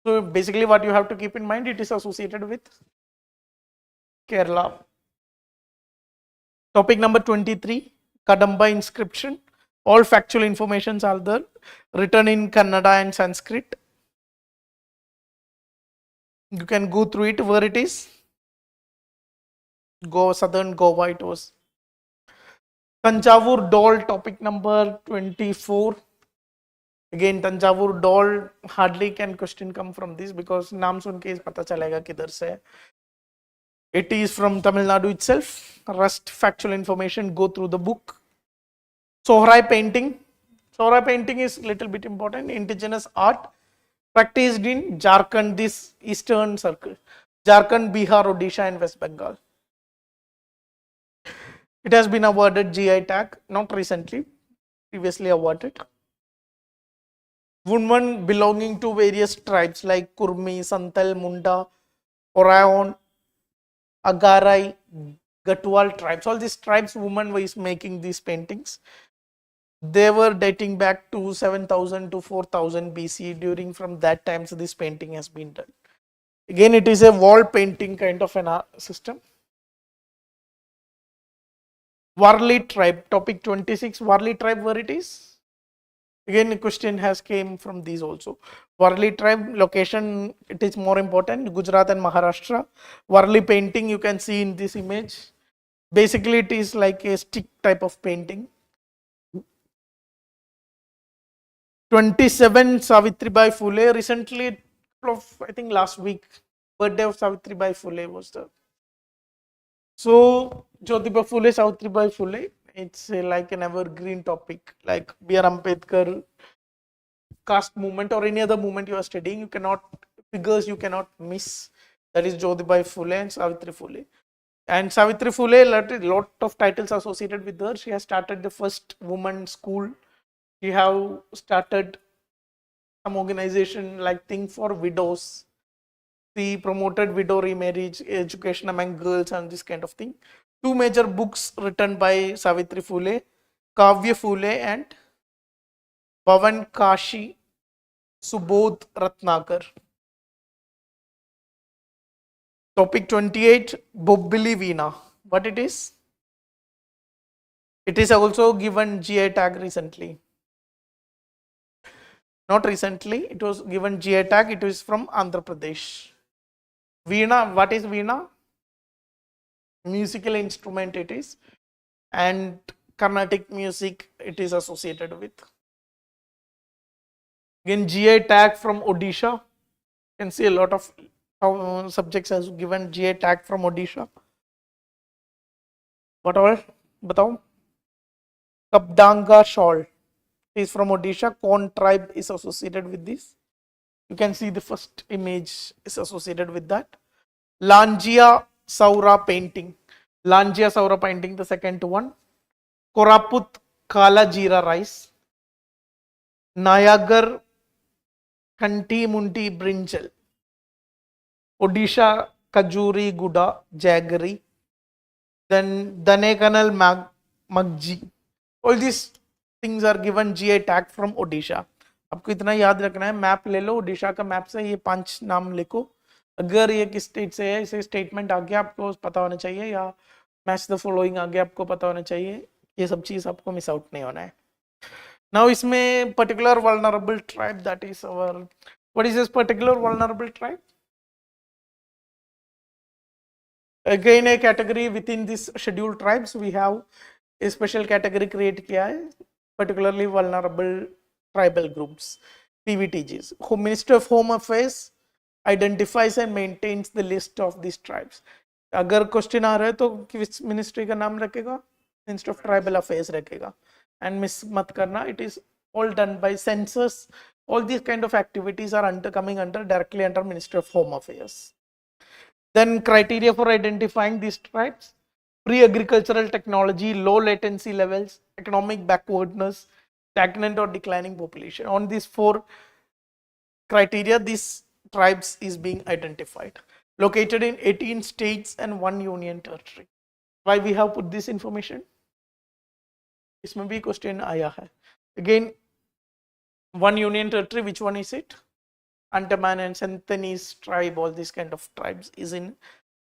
So basically what you have to keep in mind, it is associated with Kerala. Topic number 23, Kadamba inscription. All factual informations are there, written in Kannada and Sanskrit. You can go through it where it is. Southern Goa it was. Tanjavur doll, topic number 24. Again, Tanjavur doll, hardly can question come from this because नाम सुन के पता चलेगा किधर से है. It is from Tamil Nadu itself. Rest factual information, go through the book. Sohrai painting. Sohrai painting is little bit important. Indigenous art practiced in Jharkhand, this eastern circle. Jharkhand, Bihar, Odisha and West Bengal. It has been awarded GI tag, not recently, previously awarded. Women belonging to various tribes like Kurmi, Santal, Munda, Oraon, Agarai, Gatwal tribes. All these tribes, women were making these paintings. They were dating back to 7000 to 4000 BC. During from that time, so this painting has been done. Again, it is a wall painting kind of an system. Warli tribe, topic 26. Warli tribe, where it is? Again, a question has came from these also. Warli tribe location, it is more important. Gujarat and Maharashtra. Warli painting, you can see in this image. Basically, it is like a stick type of painting. 27, Savitribai Phule. Recently, I think last week, birthday of Savitribai Phule was the. So, Jyotiba Phule, Savitribai Phule, it's like an evergreen topic, like B.R. Ambedkar, caste movement or any other movement you are studying, you cannot, figures you cannot miss. That is Jyotibai Phule and Savitri Phule. And Savitri Phule, lot of titles associated with her. She has started the first woman school. She have started some organization like Think for Widows. She promoted widow remarriage, education among girls and this kind of thing. Two major books written by Savitri Phule, Kavya Phule and Bhavan Kashi Subodh Ratnakar. Topic 28, Bobbili Veena. What it is? It is also given GI tag recently. Not recently, it was given GI tag. It is from Andhra Pradesh. Veena, what is Veena? Musical instrument it is, and Carnatic music it is associated with. Again, GI tag from Odisha. You can see a lot of subjects has given GI tag from Odisha. What all? Batao. Kabdanga shawl is from Odisha. Kon tribe is associated with this. You can see the first image is associated with that. Lanjia Saura painting. Lanjia Saura painting, the second one. Koraput Kala Jeera rice. Nayagar Kanti Munti brinjal. Odisha Kajuri Guda Jaggery. Then Danekanal Magji. All these things are given GI tag from Odisha. आपको इतना याद रखना है, map ले लो ओडिशा का, map से ये 5 नाम लिखो. अगर ये किस स्टेट से है, इसे स्टेटमेंट आ गया आपको पता होना चाहिए, या मैच द फॉलोइंग आ गया आपको पता होना चाहिए. ये सब चीज आपको मिस आउट नहीं होना है. नाउ इसमें particular vulnerable tribe, that is our, what is this particular vulnerable tribe? Again, a category within this scheduled tribes, we have a special category create किया है, particularly vulnerable tribal groups, PVTGs. Ministry of Home Affairs identifies and maintains the list of these tribes. अगर question आ रहा है तो किस ministry का नाम रखेगा? मिनिस्ट्री ऑफ ट्राइबल अफेयर्स रखेगा. एंड मिस मत करना, it is all done by census. All these kind of activities are coming under directly under Ministry of Home Affairs. Then criteria for identifying these tribes: pre-agricultural technology, low latency levels, economic backwardness, stagnant or declining population. On these 4 criteria, these tribes is being identified. Located in 18 states and 1 union territory. Why we have put this information? इसमें भी question आया है. Again, 1 union territory, which one is it? Andaman and Sentinelese tribe, all these kind of tribes is in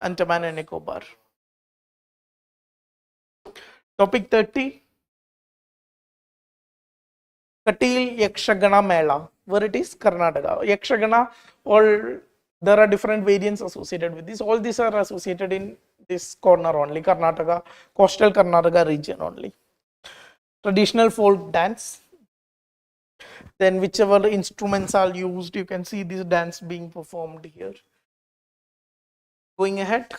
Andaman and Nicobar. Topic 30. Katil Yakshagana Mela, where it is Karnataka. Yakshagana, all there are different variants associated with this. All these are associated in this corner only, Karnataka, coastal Karnataka region only. Traditional folk dance. Then whichever instruments are used, you can see this dance being performed here. Going ahead.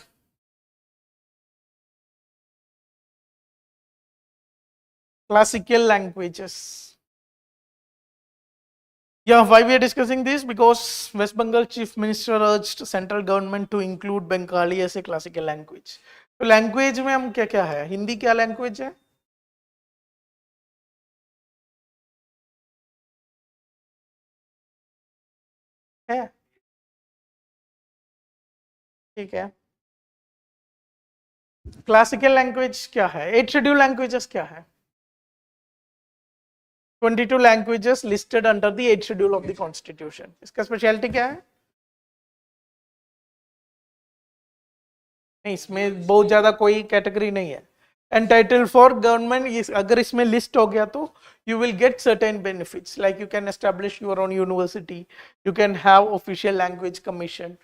Classical languages. Yeah, why we are discussing this? Because West Bengal Chief Minister urged central government to include Bengali as a classical language. तो language में हम क्या क्या है? हिंदी क्या language है? है, ठीक है. Classical language क्या है? 8 scheduled languages क्या है? 22 languages listed under the 8th schedule of the constitution. इसका स्पेशलिटी क्या है? नहीं, इसमें बहुत ज्यादा कोई कैटेगरी नहीं है. Entitled for government, अगर इसमें लिस्ट हो गया तो you will get certain benefits, like you can establish your own university, you can have official language commission,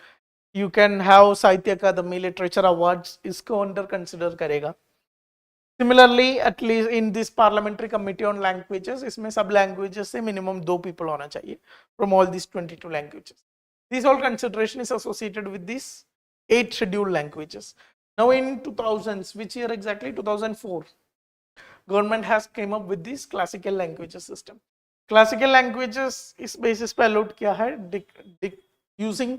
you can have साहित्य अकादमी, literature awards, इसको अंडर कंसिडर करेगा. Similarly, at least in this parliamentary committee on languages, इसमें सब languages से minimum 2 people होना चाहिए from all these 22 languages. This all consideration is associated with these 8 scheduled languages. Now in 2000s, which year exactly? 2004, government has came up with this classical languages system. Classical languages इस basis पे allot किया है using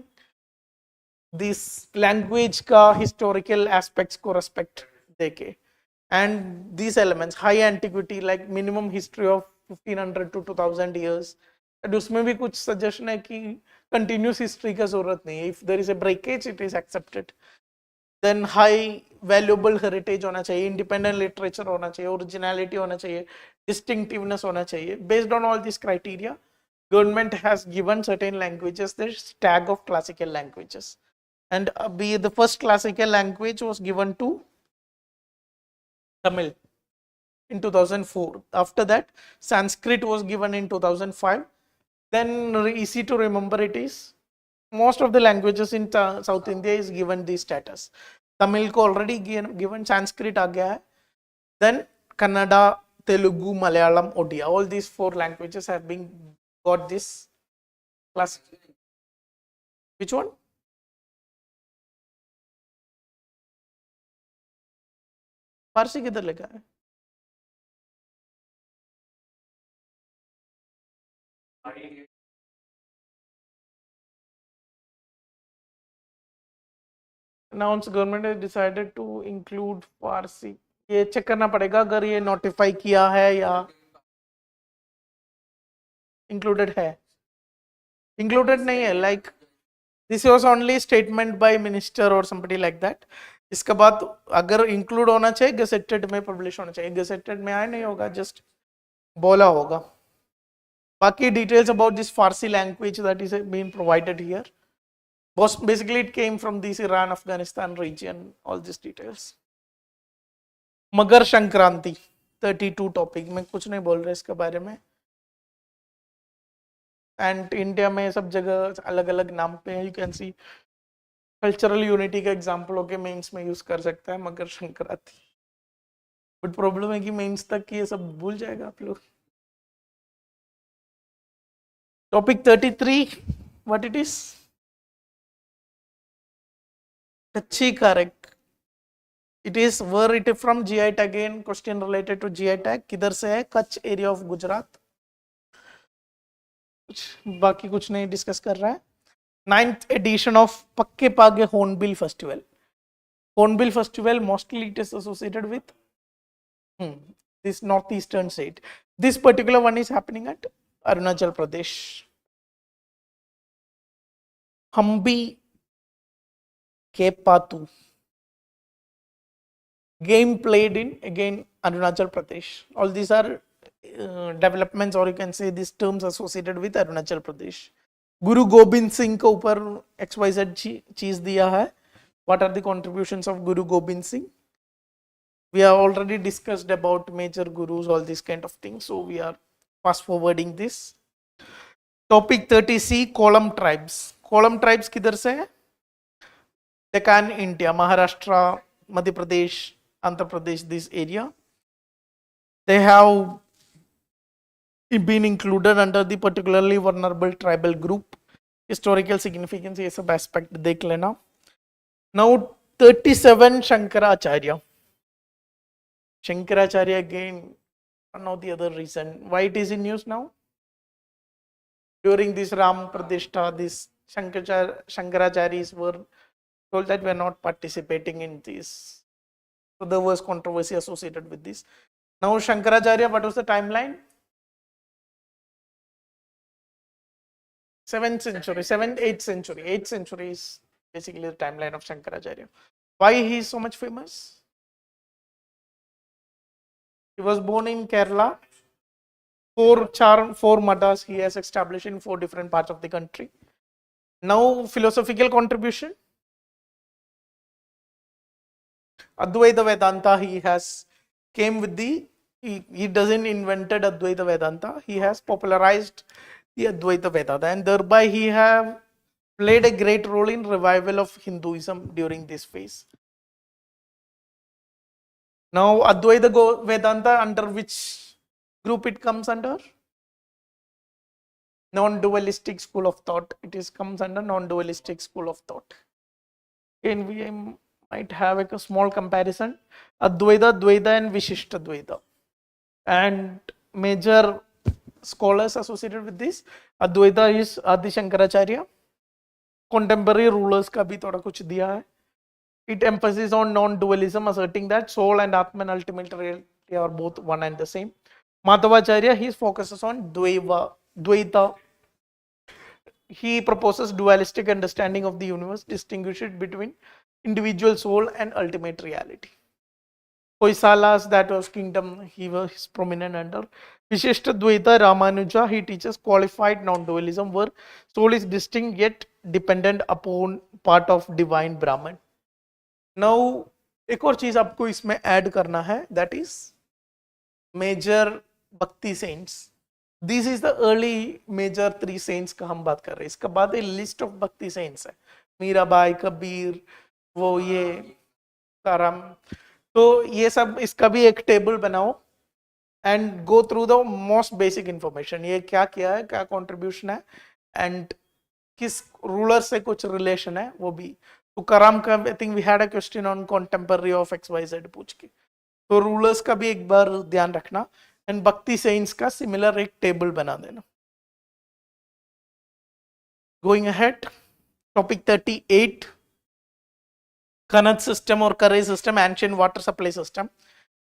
this language का historical aspects को respect देके, and these elements high antiquity like minimum history of 1500 to 2000 years, and उसमें भी कुछ suggestion है कि continuous history का जरूरत नहीं है, if there is a breakage it is accepted. Then high valuable heritage होना चाहिए, independent literature होना चाहिए, originality होना चाहिए, distinctiveness होना चाहिए. Based on all these criteria, government has given certain languages this tag of classical languages, and the first classical language was given to Tamil in 2004. After that, Sanskrit was given in 2005. Then easy to remember it is, most of the languages in South India is given this status. Tamil को already given, Sanskrit आ गया है. Then Kannada, Telugu, Malayalam, Odia, all these 4 languages have been got this class. Which one? फारसी किधर लिखा है? Announced government has decided to include फारसी. ये check करना पड़ेगा अगर ये नोटिफाई किया है या इंक्लूडेड है. इंक्लूडेड नहीं है, like this was only statement by minister और समबडी लाइक दैट. इसके बाद अगर इंक्लूड होना चाहिए गजेटेड में पब्लिश होना चाहिए. गजेटेड में आया नहीं होगा, जस्ट बोला होगा. बाकी details about this Farsi language that is been provided here. Basically it came from this Iran Afghanistan region, all these details. Makar Sankranti 32 topic में कुछ नहीं बोल रहे इसके बारे में, एंड इंडिया में सब जगह अलग अलग नाम पे है. You can see cultural unity का एग्जाम्पल होके मेंस में यूज कर सकता है मकर संक्रांति. बट प्रॉब्लम है कि मेंस तक ये सब भूल जाएगा आप लोग. Topic 33, what it is? Kachi, correct. It is where it is from. GI tag again, question related to GI tag. किधर से है? Kutch area of Gujarat. बाकी कुछ नहीं डिस्कस कर रहा है. 9th edition of पक्के पागे Hornbill Festival. Hornbill Festival mostly it is associated with this northeastern state. This particular one is happening at Arunachal Pradesh. Hambi Kepatu. Game played in again Arunachal Pradesh. All these are developments, or you can say these terms associated with Arunachal Pradesh. Guru Gobind Singh के ऊपर XYZ चीज दिया है. What are the contributions of Guru Gobind Singh? We have already discussed about major gurus, all these kind of things. So we are fast forwarding this. Topic 30C, Kalam tribes. Kalam tribes किधर से है? Deccan India, Maharashtra, Madhya Pradesh, Andhra Pradesh, this area. They have been included under the particularly vulnerable tribal group. Historical significance, ये सब aspect देख लेना. Now 37 Shankaracharya. Shankaracharya again, one of the other reason why it is in news now. During this Ram Pradishta, these Shankaracharys were told that we are not participating in this. So there was controversy associated with this. Now Shankaracharya, what was the timeline? 7th century, 7th, 8th century. 8th century is basically the timeline of Shankaracharya. Why he is so much famous? He was born in Kerala. Four mathas he has established in 4 different parts of the country. Now philosophical contribution. Advaita Vedanta, he has came with the, he doesn't invented Advaita Vedanta, he has popularized the Advaita Vedanta, and thereby he have played a great role in revival of Hinduism during this phase. Now Advaita Vedanta, under which group it comes under? Non-dualistic school of thought. It is comes under non-dualistic school of thought. Again, we might have a small comparison. Advaita, Dvaita and Vishishta Dvaita. And major scholars associated with this, Advaita is Adi Shankaracharya. Contemporary rulers का भी थोड़ा कुछ दिया है. It emphasizes on non-dualism, asserting that soul and Atman and ultimate reality are both one and the same. Madhavacharya, he focuses on Dvaita. He proposes dualistic understanding of the universe, distinguishes between individual soul and ultimate reality. Hoysala's, that was kingdom, he was prominent under. Vishishta Dvaita Ramanuja, he teaches qualified non-dualism where soul is distinct yet dependent upon part of divine Brahman. Now, एक और चीज आपको इसमें add करना है, that is major Bhakti saints. This is the early major 3 saints का हम बात कर रहे हैं. इसके बाद एक list of Bhakti saints है. मीराबाई, कबीर, वो ये करम. तो ये सब इसका भी एक टेबल बनाओ and go through the most basic information. ये क्या किया है, क्या contribution है, and किस ruler से कुछ relation है, वो भी. तो करम का I think we had a question on contemporary of XYZ पूछ के. तो rulers का भी एक बार ध्यान रखना. And Bhakti saints का similar एक table बना देना. Going ahead, topic 38, Kanad system or Karai system, ancient water supply system.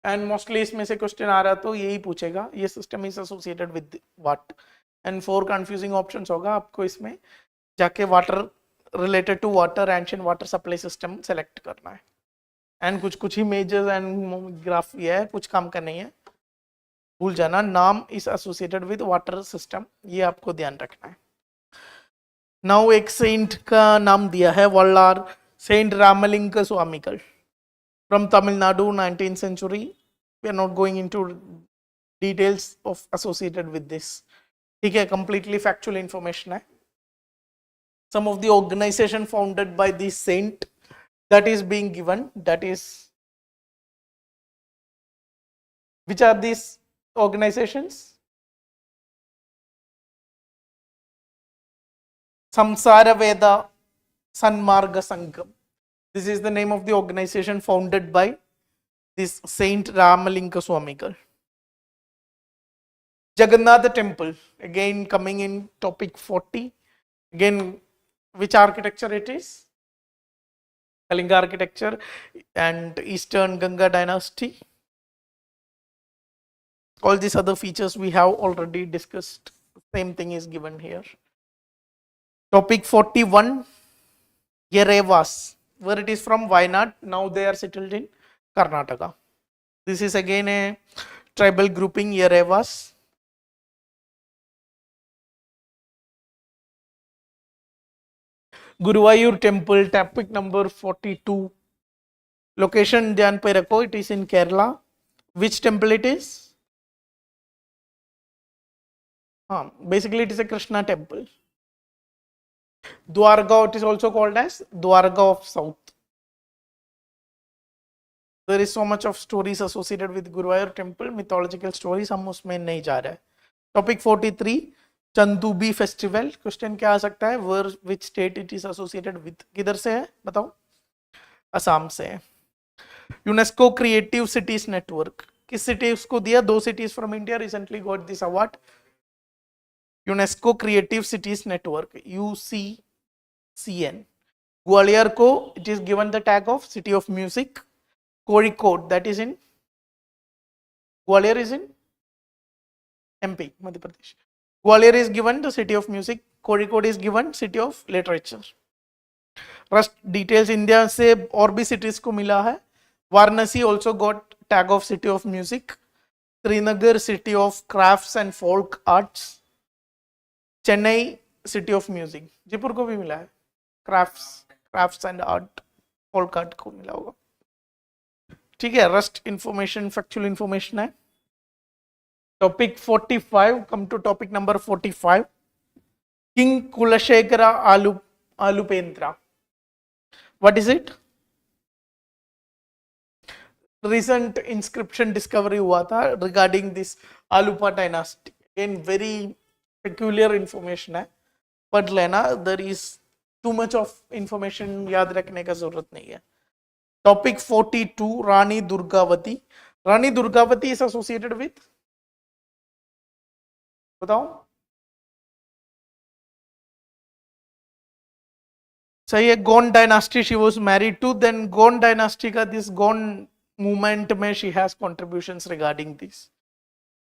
And mostly इसमें से question आ रहा तो यही पूछेगा, ये system is associated with what? And 4 confusing options होगा आपको इसमें जाके water related to water, ancient water supply system select करना है. And कुछ ही majors and graph ये है, कुछ काम का नहीं है. भूल जाना, नाम is associated with water system, ये आपको ध्यान रखना है. Now एक saint का नाम दिया है, वल्लार Saint Ramalinga Swamigal from Tamil Nadu, 19th century. We are not going into details of associated with this. ठीक है, completely factual information है. Some of the organization founded by this saint that is being given, that is, which are these organizations? Samsara Veda Sanmarga Sangham. This is the name of the organization founded by this Saint Ramalinga Swamigal. Jagannath Temple, again coming in topic 40. Again, which architecture it is? Kalinga architecture and Eastern Ganga dynasty. All these other features we have already discussed. Same thing is given here. Topic 41, Yerevas, where it is from Wayanad. Now they are settled in Karnataka. This is again a tribal grouping, Yerevas. Guruvayur temple, topic number 42. Location ध्यान पे रखो, it is in Kerala. Which temple it is? Basically it is a Krishna temple. Dwarga, it is also called as Dwarga of South. There is so much of stories associated with Guruvayur temple, mythological stories, हम उसमें नहीं जा रहे हैं. Topic 43, Chandubi festival. Question क्या आ सकता है? Where, which state it is associated with? किधर से है बताओ? असम से. यूनेस्को क्रिएटिव सिटीज नेटवर्क किस सिटीज को दिया? 2 cities from India recently got this award. UNESCO creative cities network UCCN. Gwalior को it is given the tag of city of music. Kozhikode, that is in Gwalior, is in MP, Madhya Pradesh. Gwalior is given the city of music. Kozhikode is given city of literature. Rest details India से और भी cities को मिला है. Varanasi also got tag of city of music. Srinagar city of crafts and folk arts. Chennai city of music. Jaipur को भी मिला है. crafts and art, folk art को मिला होगा. ठीक है. रस्ट इंफॉर्मेशन फैक्चुअल इंफॉर्मेशन है. Topic 45, come to topic number 45. King Kulashekhara Alupendra. What is it? Recent inscription discovery हुआ था regarding this Alupa dynasty. Again very peculiar information है, पढ़ लेना. There is too much of information, याद रखने का जरूरत नहीं है. Topic 42, Rani Durgavati. Rani Durgavati is associated with, बताओ. सही है. Gond dynasty she was married to. Then Gond dynasty का this Gond movement में she has contributions regarding this.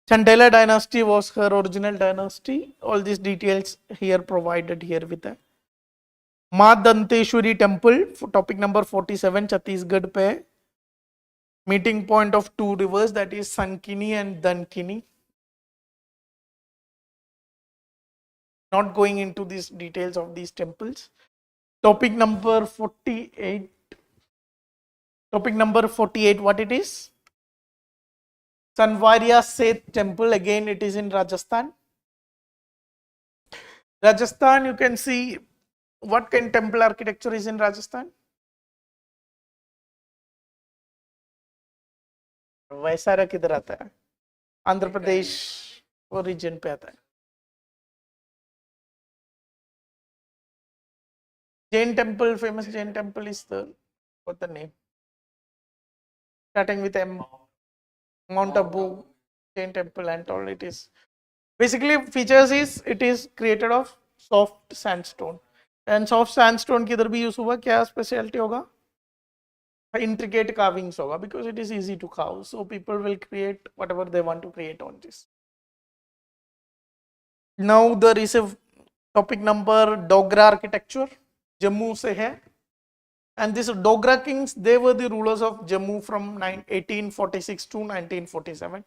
Chandela dynasty was her original dynasty. All these details here provided here with that. माँ Danteshwari temple, topic number 47, Chhattisgarh पे. Meeting point of 2 rivers, that is Sankini and Dankini. Not going into these details of these temples. Topic number 48. Topic number 48, what it is? Sanvaria Seth temple. Again it is in Rajasthan. Rajasthan, you can see what kind of temple architecture is in Rajasthan? वैसारा किधर आता है? आंध्र प्रदेश और reason पे आता है. Jain temple, famous Jain temple is what the name? Starting with M. Mount Abu Jain temple and all. It is basically features is it is created of soft sandstone. And soft sandstone किधर भी use हुआ, क्या speciality होगा? Intricate carvings होगा, because it is easy to carve. So people will create whatever they want to create on this. Now there is a topic number Dogra architecture. Jammu से है. And this Dogra kings, they were the rulers of Jammu from 1846 to 1947.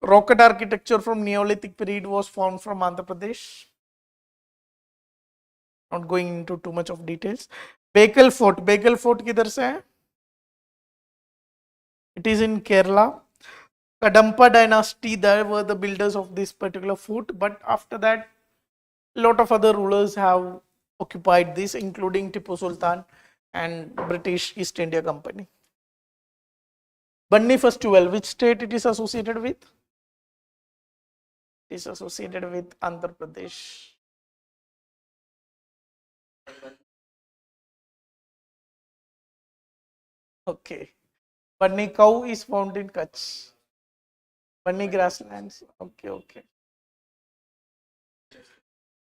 Rocket architecture from Neolithic period was found from Andhra Pradesh. Not going into too much of details. Bekal Fort. Bekal Fort किधर से है? It is in Kerala. Kadampa dynasty, there were the builders of this particular fort, but after that a lot of other rulers have occupied this, including Tipu Sultan and British East India Company. Banni festival, which state it is associated with? It is associated with Andhra Pradesh. Okay. Banni cow is found in Kutch. Banni grasslands. Okay.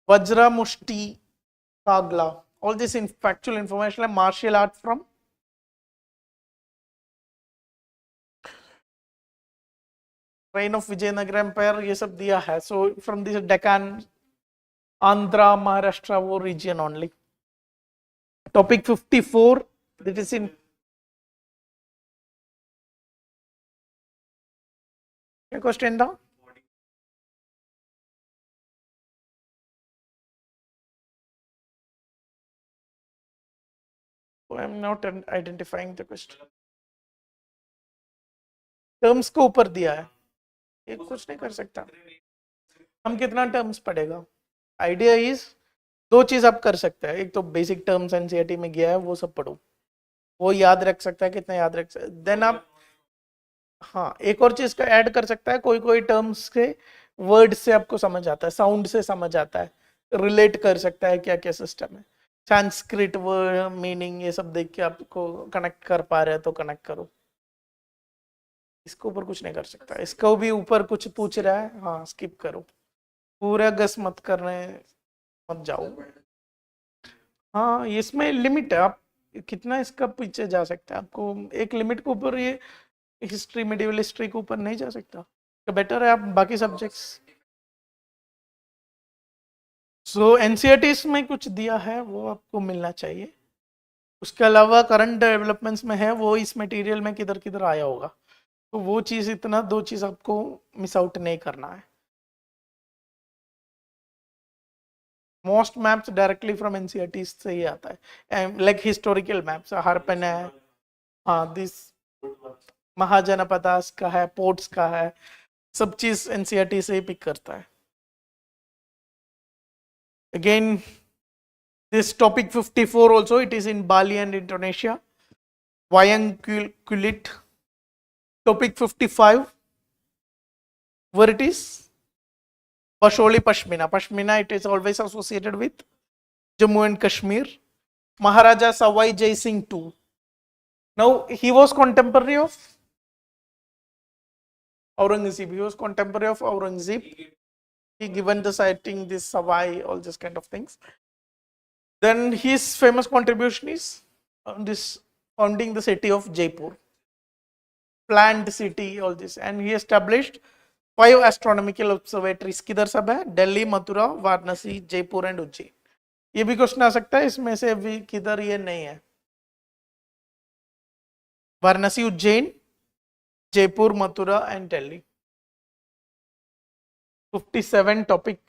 Vajra Mushti Kagla. All this factual information like martial art from reign of Vijayanagara Empire, ये सब दिया है. So from this Deccan, Andhra, Maharashtra, वो region only. Topic 54, that is in क्या question था? So I am not identifying the question. Terms को ऊपर दिया है. ये कुछ नहीं कर सकता। हम कितना टर्म्स पढ़ेगा? आइडिया इज दो चीज आप कर सकते हैं, एक तो बेसिक टर्म्स एनसीईआरटी में गया है वो सब पढ़ो, वो याद रख सकता है, कितना याद रख सकता है। देन आप हाँ एक और चीज का ऐड कर सकता है, कोई कोई टर्म्स के वर्ड से आपको समझ आता है, साउंड से समझ आता है, रिलेट कर सकता है क्या क्या सिस्टम है। संस्कृत वर्ड मीनिंग ये सब देख के आपको कनेक्ट कर पा रहे हैं तो कनेक्ट करो। इसके ऊपर कुछ नहीं कर सकता, इसको भी ऊपर कुछ पूछ रहा है हाँ स्किप करो, पूरा गस मत करने मत जाओ। हाँ इसमें लिमिट है, आप कितना इसका पीछे जा सकते हैं, आपको एक लिमिट के ऊपर ये हिस्ट्री मेडिवल हिस्ट्री के ऊपर नहीं जा सकता, तो बेटर है आप बाकी सब्जेक्ट्स। सो एनसीईआरटी में कुछ दिया है वो आपको मिलना चाहिए, उसके अलावा करंट डेवलपमेंट्स में है वो इस मटेरियल में किधर किधर आया होगा, तो वो चीज इतना दो चीज आपको मिस आउट नहीं करना है। Most maps directly from NCERT से ही आता है, लाइक हिस्टोरिकल मैप्स हरपन है, हाँ दिस महाजनपदास का है, पोर्ट्स का है, सब चीज एनसीईआरटी से ही पिक करता है। Again this topic 54 also it is in Bali and Indonesia. Wayang Kulit. Topic 55 where it is Pasholi Pashmina. Pashmina it is always associated with Jammu and Kashmir. Maharaja Sawai Jai Singh II. Now he was contemporary of Aurangzeb. He was contemporary of Aurangzeb. He given the sighting this Sawai, all this kind of things. Then his famous contribution is this founding the city of Jaipur, planned city, all this, and he established 5 astronomical observatories. किधर सब है? Delhi, Mathura, Varanasi, Jaipur and Ujjain. ये भी question आ सकता है, इसमें से भी किधर ये नहीं है? Varanasi, Ujjain, Jaipur, Mathura and Delhi. 57 topic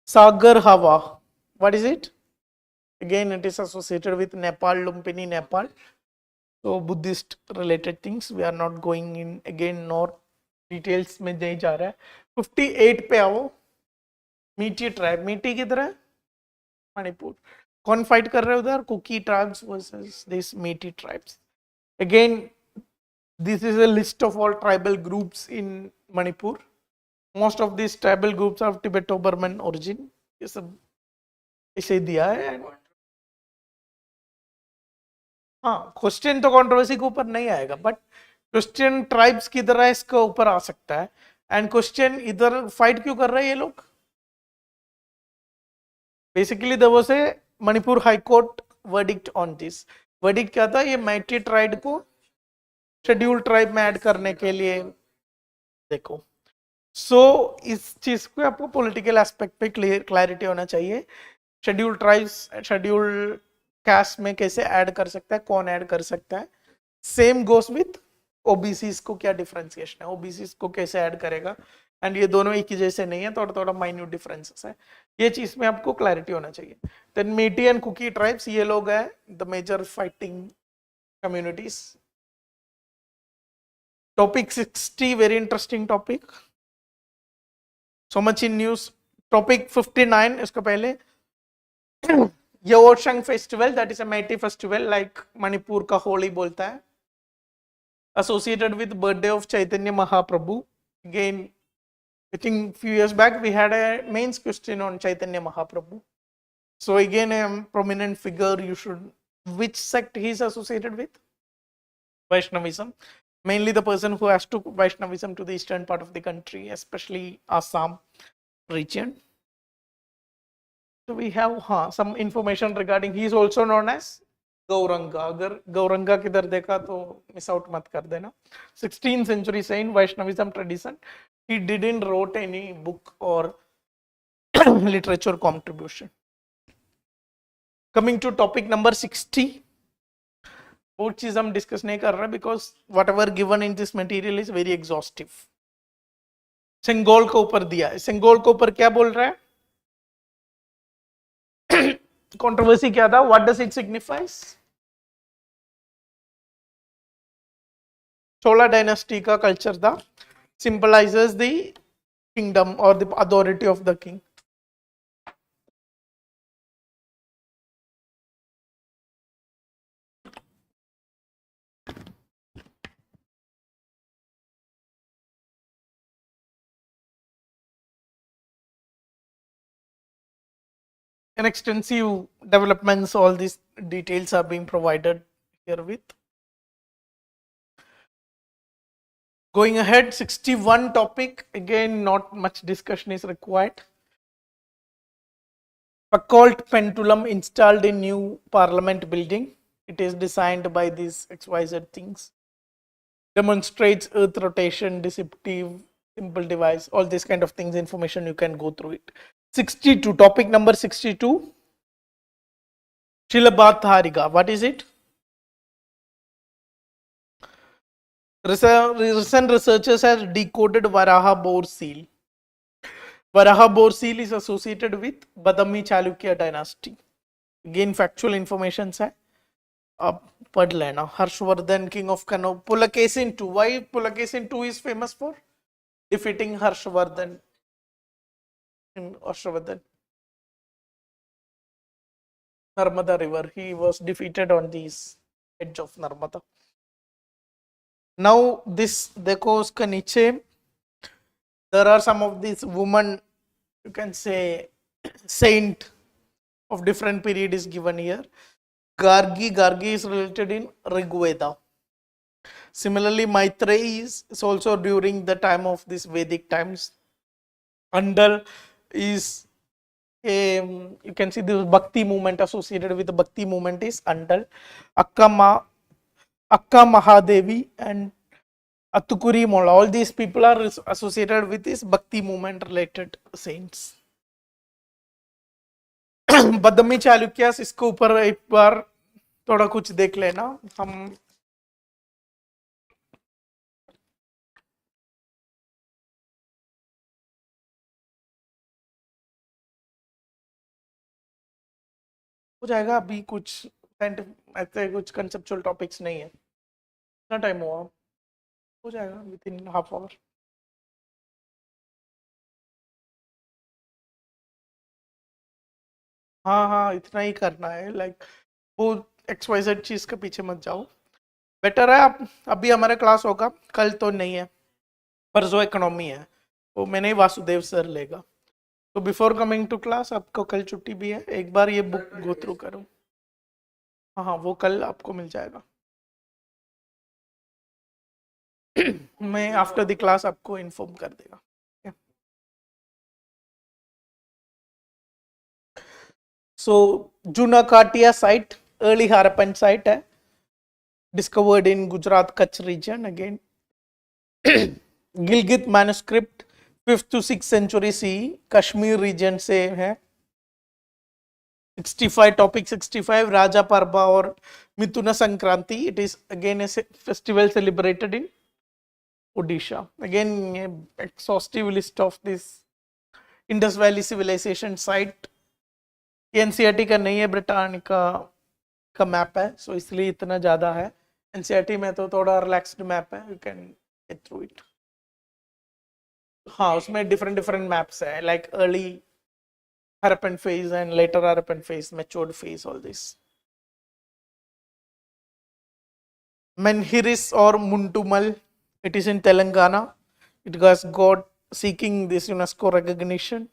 Sagar Hawa. What is it? Again, it is associated with Nepal, Lumpini, Nepal. So Buddhist related things. We are not going in again nor details में नहीं जा रहा है। 58 पे आओ, मीटी ट्राइब। मीटी किधर है? मणिपुर। कौन फाइट कर रहे हैं उधर? कुकी ट्राइब्स वर्सेस दिस मीटी tribes. Again, this is a list of all tribal groups in Manipur. Most of these tribal groups are Tibeto-Burman origin. ये सब इसे दिया है। हाँ क्वेश्चन तो कंट्रोवर्सी के ऊपर नहीं आएगा, बट क्वेश्चन ट्राइब्स किधर है इसके ऊपर आ सकता है। एंड क्वेश्चन इधर फाइट क्यों कर रहे हैं ये लोग? Basically there was a Manipur high court verdict on this. Verdict क्या था? ये मैटी ट्राइब को शेड्यूल ट्राइब में ऐड करने के लिए। देखो इस चीज को आपको पॉलिटिकल एस्पेक्ट पे क्लैरिटी होना चाहिए। शेड्यूल ट्राइब्स शेड्यूल कास्ट में कैसे ऐड कर सकता है, कौन ऐड कर सकता है। सेम गोस विथ ओबीसीज को क्या डिफरेंशिएशन है, ओबीसीज को कैसे ऐड करेगा, एंड ये दोनों एक ही जैसे नहीं है, थोड़ा थोड़ा माइन्यूट डिफरेंसेस है। ये चीज में आपको क्लैरिटी होना चाहिए। देन मीटी एंड कुकी ट्राइब्स, ये लोग हैं the major fighting communities. Topic 60 very interesting topic, so much in news. Topic 59 इसको पहले Yeoshang festival, that is a Meitei festival like Manipur का होली बोलता है, associated with birthday of Chaitanya Mahaprabhu. Again, I think few years back we had a mains question on Chaitanya Mahaprabhu. So again a prominent figure, you should, which sect he is associated with? Vaishnavism. Mainly the person who has to Vaishnavism to the eastern part of the country, especially Assam region. So we have some information regarding, he is also known as Gauranga. अगर गौरंगा किधर देखा तो miss out मत कर देना। 16th century saint, Vaishnavism tradition. He didn't wrote any book or literature contribution. Coming to topic number 60. वो चीज हम डिस्कस नहीं कर रहे because what ever given in this material is very exhaustive. Sengol के ऊपर दिया है, सिंगोल के ऊपर क्या बोल रहा है? कंट्रोवर्सी क्या था? What does it signifies? Chola dynasty का culture था, symbolizes the kingdom or the authority of the king. And extensive developments, all these details are being provided here with. Going ahead, 61 topic, again not much discussion is required. Occult pendulum installed in new parliament building. It is designed by these XYZ things. Demonstrates earth rotation, deceptive, simple device, all these kind of things, information you can go through it. 62, topic number 62. Shilabatharika, what is it? Recent researchers have decoded Varaha Bore seal. Varaha Bore seal is associated with Badami Chalukya dynasty. Again, factual information है, आप पढ़ लेना. Harshvardhan, king of Kannauj. Pulakesin II. Why Pulakesin II is famous for? Defeating Harshvardhan in Harshvardhan. Narmada river. He was defeated on the edge of Narmada. Now this देखो उसका नीचे there are some of these women, you can say saint of different period is given here. Gargi is related in Rigveda. Similarly, Maitreyi is also during the time of this Vedic times. Andal is a, you can see this Bhakti movement associated with the Bhakti movement is Andal. Akka Mahadevi and Atukuri Mola, all these people are associated with this Bhakti movement related saints. बदमी Chalukyas, इसके ऊपर एक बार थोड़ा कुछ देख लेना. हम हो जाएगा, अभी कुछ ऐसे कुछ कंसेप्चुअल टॉपिक्स नहीं है. कितना टाइम हुआ? हो जाएगा विद इन हाफ आवर. हाँ, इतना ही करना है. लाइक वो XYZ चीज के पीछे मत जाओ. बेटर है आप अभी हमारा क्लास होगा, कल तो नहीं है, परसों इकोनॉमी है, वो मैंने वासुदेव सर लेगा. तो बिफोर कमिंग टू क्लास आपको कल छुट्टी भी है, एक बार ये बुक गो थ्रू करो. हाँ, वो कल आपको मिल जाएगा. मैं आफ्टर द क्लास आपको इन्फॉर्म कर देगा. So Junakatiya site early Harappan site है, discovered in Gujarat Kutch region. Again Gilgit manuscript 5th to 6th century CE, Kashmir region से है. 65 टॉपिक 65 राजा पर्वा और Mithuna Sankranti. It is again a festival celebrated in Odisha. Again exhaustive list of this Indus valley civilisation site. NCERT का नहीं है, Britannica का map है, सो इसलिए इतना ज्यादा है. एनसीईआरटी में तो थोड़ा रिलैक्स्ड मैप है, you can get through it. हाँ, उसमें डिफरेंट मैप्स है, like early Harappan phase and later Harappan phase, matured phase, all this. Menhiris or Muntumal, it is in Telangana. It has got seeking this UNESCO recognition.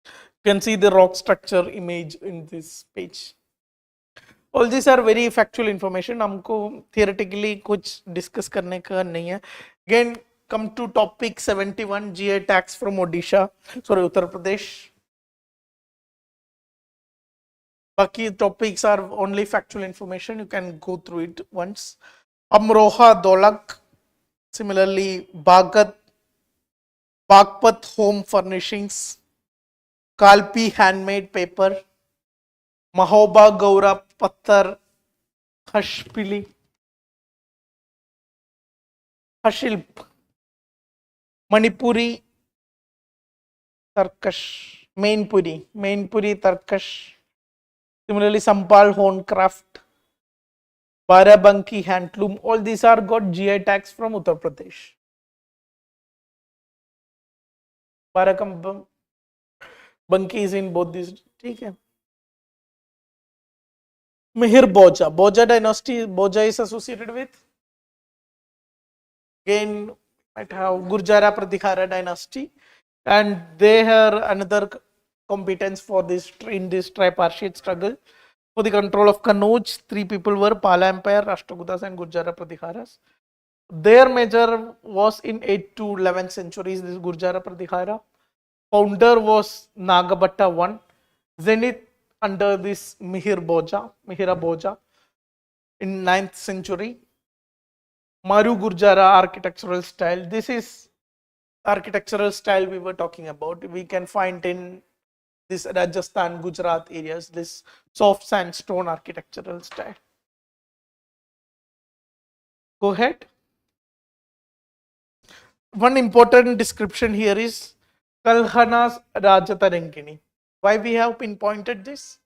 You can see the rock structure image in this page. All these are very factual information. हमको theoretically कुछ discuss करने का नहीं है. Again, come to topic 71, GI tax from Odisha, sorry, Uttar Pradesh. Baki topics are only factual information, you can go through it once. Amroha Dolak, similarly Bagpat home furnishings, Kalpi handmade paper, Mahoba Gaura Pattar Hashpili, Hashilp, Manipuri Tarkash, Mainpuri Tarkash. Similarly, Sampal horn craft, Barabanki handloom, all these are got GI tags from Uttar Pradesh. Barabanki is in both these. ठीक है. Mihir Boja. Boja dynasty. Boja is associated with, again, might have Gurjara Pratihara dynasty, and they are another competence for this in this tripartite struggle for the control of Kannauj. Three people were Pala Empire, Rashtrakutas, and Gurjara Pratiharas. Their major was in 8th to 11th centuries. This Gurjara Pratihara. Founder was Nagabhatta I. Zenith under this Mihira Boja in 9th century. Maru Gurjara architectural style. This is architectural style we were talking about. We can find in this Rajasthan, Gujarat areas, this soft sandstone architectural style. Go ahead. One important description here is Kalhana's Rajatarankini. Why we have pinpointed this?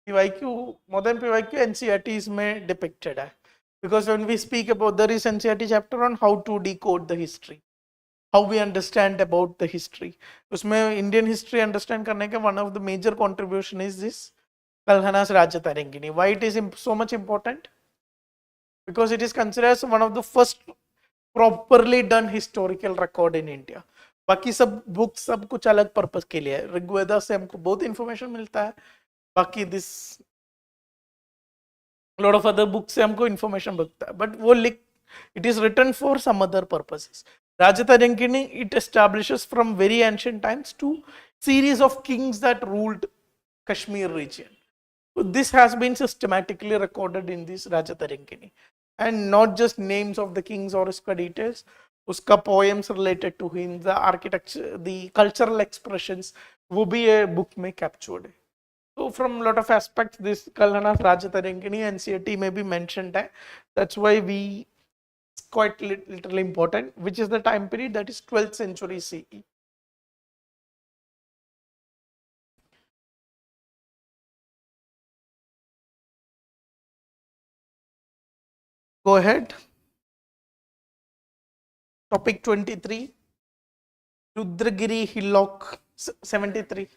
PYQ, more than PYQ, NCERTs में depicted है. Because when we speak about, there is NCERT chapter on how to decode the history, how we understand about the history. उसमें Indian history understand करने के one of the major contribution is this Kalhana's Rajatarankini. Why it is so much important? Because it is considered as one of the first properly done historical record in India. बाकी सब book सब कुछ अलग purpose के लिए है. ऋग्वेदा से हमको बहुत इंफॉर्मेशन मिलता है. बाकी this lot of other books से हमको इंफॉर्मेशन मिलता है. बट वो लिख it is written for some other purposes. Rajatarankini, it establishes from very ancient times to series of kings that ruled Kashmir region. So this has been systematically recorded in this Rajatarankini. And not just names of the kings or uska details, uska poems related to him, the architecture, the cultural expressions, wo bhi a book mein captured hai. So from a lot of aspects, this Kalhana's Rajatarankini NCERT may be mentioned. That's why we it's quite literally important, which is the time period that is 12th century CE. Go ahead. Topic 23. Rudragiri Hillock 73.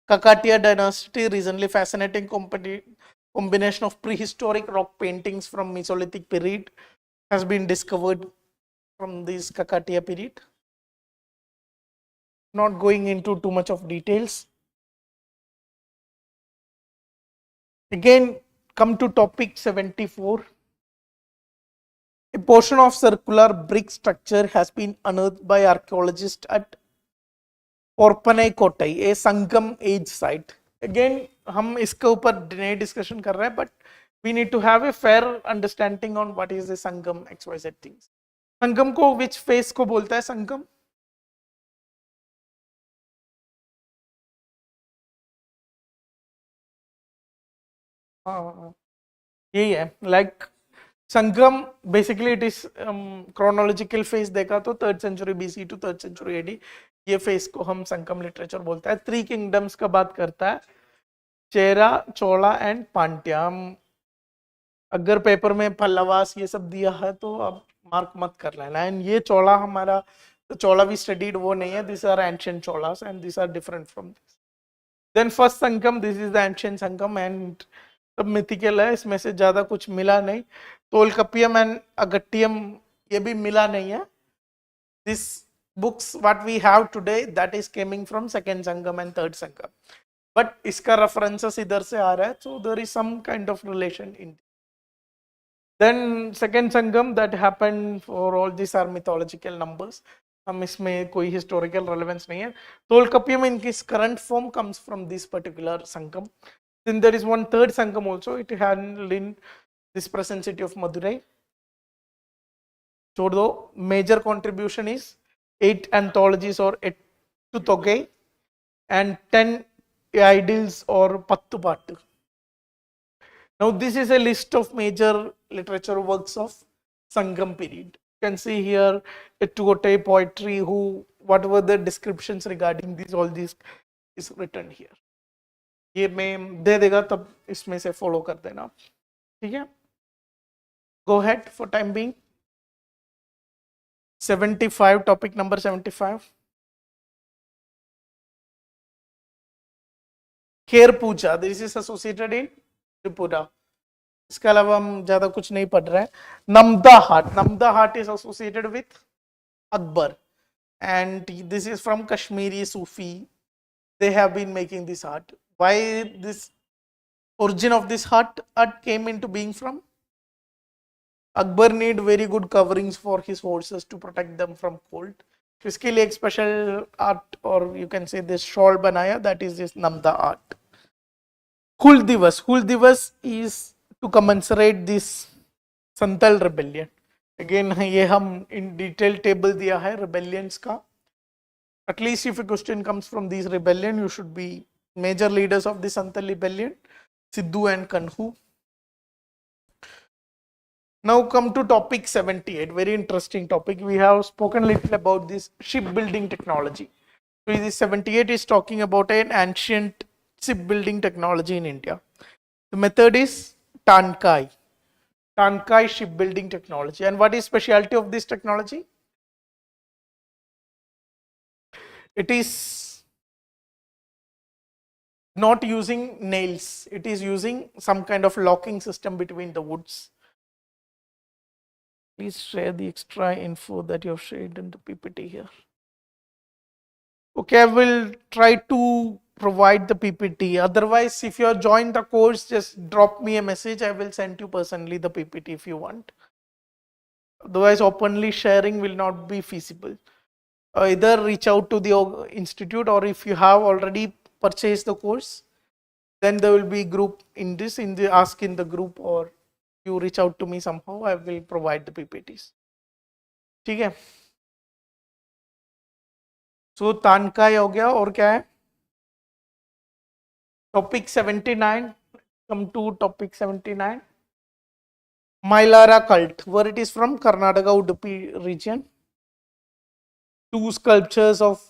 Kakatiya dynasty, recently fascinating combination of prehistoric rock paintings from Mesolithic period has been discovered from this Kakatiya period. Not going into too much of details. Again, come to topic 74. A portion of circular brick structure has been unearthed by archaeologists at Porpanai Kotai, a Sangam age site. Again, हम इसके ऊपर नए discussion कर रहे हैं, but we need to have a fair understanding on what is the Sangam XYZ things. Sangam को which phase को बोलता है Sangam? यही है, like Sangam basically it is chronological phase देखा तो 3rd century BC to 3rd century AD. ये face को हम संगम लिटरेचर बोलता है. 3 किंगडम्स का बात करता है, चेरा, चोला एंड पांड्या. अगर पेपर में पल्लवास ये सब दिया है तो अब मार्क मत कर लेना. एंड ये चोला हमारा चोला वी स्टडीड वो नहीं है. This are ancient Cholas and this are different from this. Then first Sangam, this is the ancient Sangam and सब मिथिकल है, इसमें से ज्यादा कुछ मिला नहीं. तोलकपियम एंड अगट्टियम ये भी मिला नहीं है. This books what we have today that is coming from second Sangam and third Sangam, but iska references idhar se aa raha hai, so there is some kind of relation in. Then second Sangam that happened, for all these are mythological numbers, हम इसमें कोई historical relevance नहीं है. Tolkappiyam in its current form comes from this particular Sangam. Then there is one third Sangam also, it handled in this present city of Madurai. So the major contribution is 8 anthologies or 8 Toge and 10 idyls or Pattu Pattu. Now this is a list of major literature works of Sangam period. You can see here Ettugote poetry, who whatever the descriptions regarding these, all these is written here. ये मैं दे देगा तब इसमें से follow कर देना, ठीक है। Go ahead for time being. 75, topic number 75, Ker Puja, this is associated in Tripura. इसके अलावा हम ज्यादा कुछ नहीं पढ़ रहे हैं। Namda art, Namda art is associated with Akbar and this is from Kashmiri Sufi. They have been making this art. Why this origin of this art came into being from? Akbar need very good coverings for his horses to protect them from cold. तो इसके लिए एक special art और you can say this shawl बनाया, that is this Namda art. Hul Diwas, Hul Diwas is to commensurate this Santhal rebellion. अगेन ये हम in detail table दिया है रिबेलियंस का। At least if a question comes from these rebellion, you should be major leaders of the Santal rebellion, Sidhu and Kanhu. Now come to topic 78, very interesting topic. We have spoken little about this shipbuilding technology. So this 78 is talking about an ancient shipbuilding technology in India. The method is Tankai. Tankai shipbuilding technology. And what is specialty of this technology? It is not using nails, it is using some kind of locking system between the woods. Please share the extra info that you have shared in the PPT here. Okay, I will try to provide the PPT. Otherwise, if you have joined the course, just drop me a message. I will send you personally the PPT if you want. Otherwise, openly sharing will not be feasible. Either reach out to the institute, or if you have already purchased the course, then there will be group in this, in the ask in the group, or you reach out to me somehow, I will provide the PPTs. ठीक है। सो तानकाय हो गया, और क्या है topic 79। Come to topic 79, Mylara cult, where it is from Karnataka Udupi region. Two sculptures of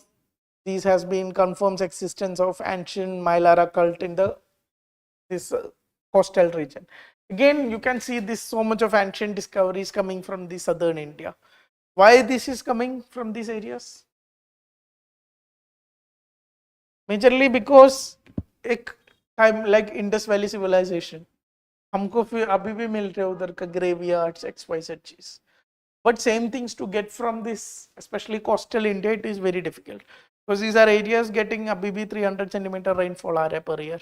these has been confirms existence of ancient Mylara cult in this coastal region. Again, you can see this so much of ancient discoveries coming from the southern India. Why this is coming from these areas? Majorly because एक time like Indus Valley civilization, हमको फिर अभी भी मिल रहे उधर का graveyards, XYZ चीज. But same things to get from this, especially coastal India, it is very difficult. Because these are areas getting abhi bhi 300 centimeter rainfall aa raha hai per year.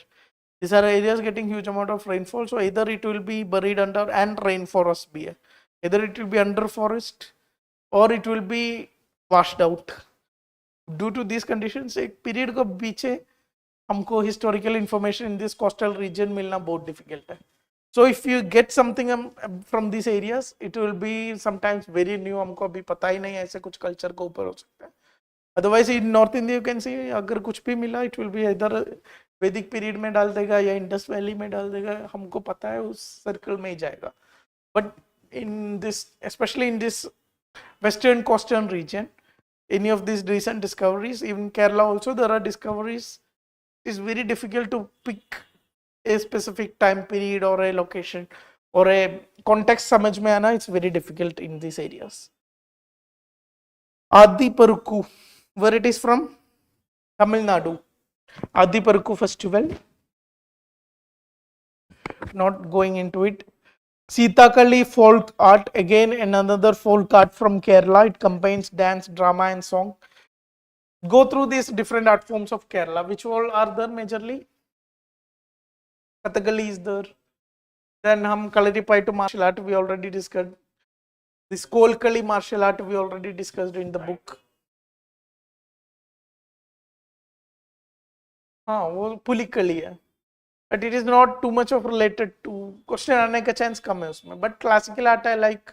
These are areas getting huge amount of rainfall. So either it will be buried under, and rainforest bhi hai. Either it will be under forest or it will be washed out. Due to these conditions, एक period को पीछे हमको historical information in this coastal region मिलना बहुत difficult है. So if you get something from these areas, it will be sometimes very new, हमको अभी पता ही नहीं ऐसे कुछ culture के ऊपर हो सकता है. Otherwise in North India you can see अगर कुछ भी मिला, it will be either वैदिक पीरियड में डाल देगा या इंडस वैली में डाल देगा, हमको पता है उस सर्कल में ही जाएगा. But in this, specially in this western coastal region, any of these recent discoveries, even Kerala also there are discoveries, it is very difficult to pick a specific time period or a location or a context समझ में आना, it's very difficult in these areas. Adiparukku, where it is from? Tamil Nadu. Adiparukku festival, not going into it. Sitakali folk art, again another folk art from Kerala. It combines dance, drama and song. Go through these different art forms of Kerala. Which all are there majorly? Kathakali is there. Then hum clarify to martial art, we already discussed. This Kolkali martial art we already discussed in the book. हाँ वो पुलिकली है, but it is not too much of related to question आने का chance कम है उसमें. But classical art है like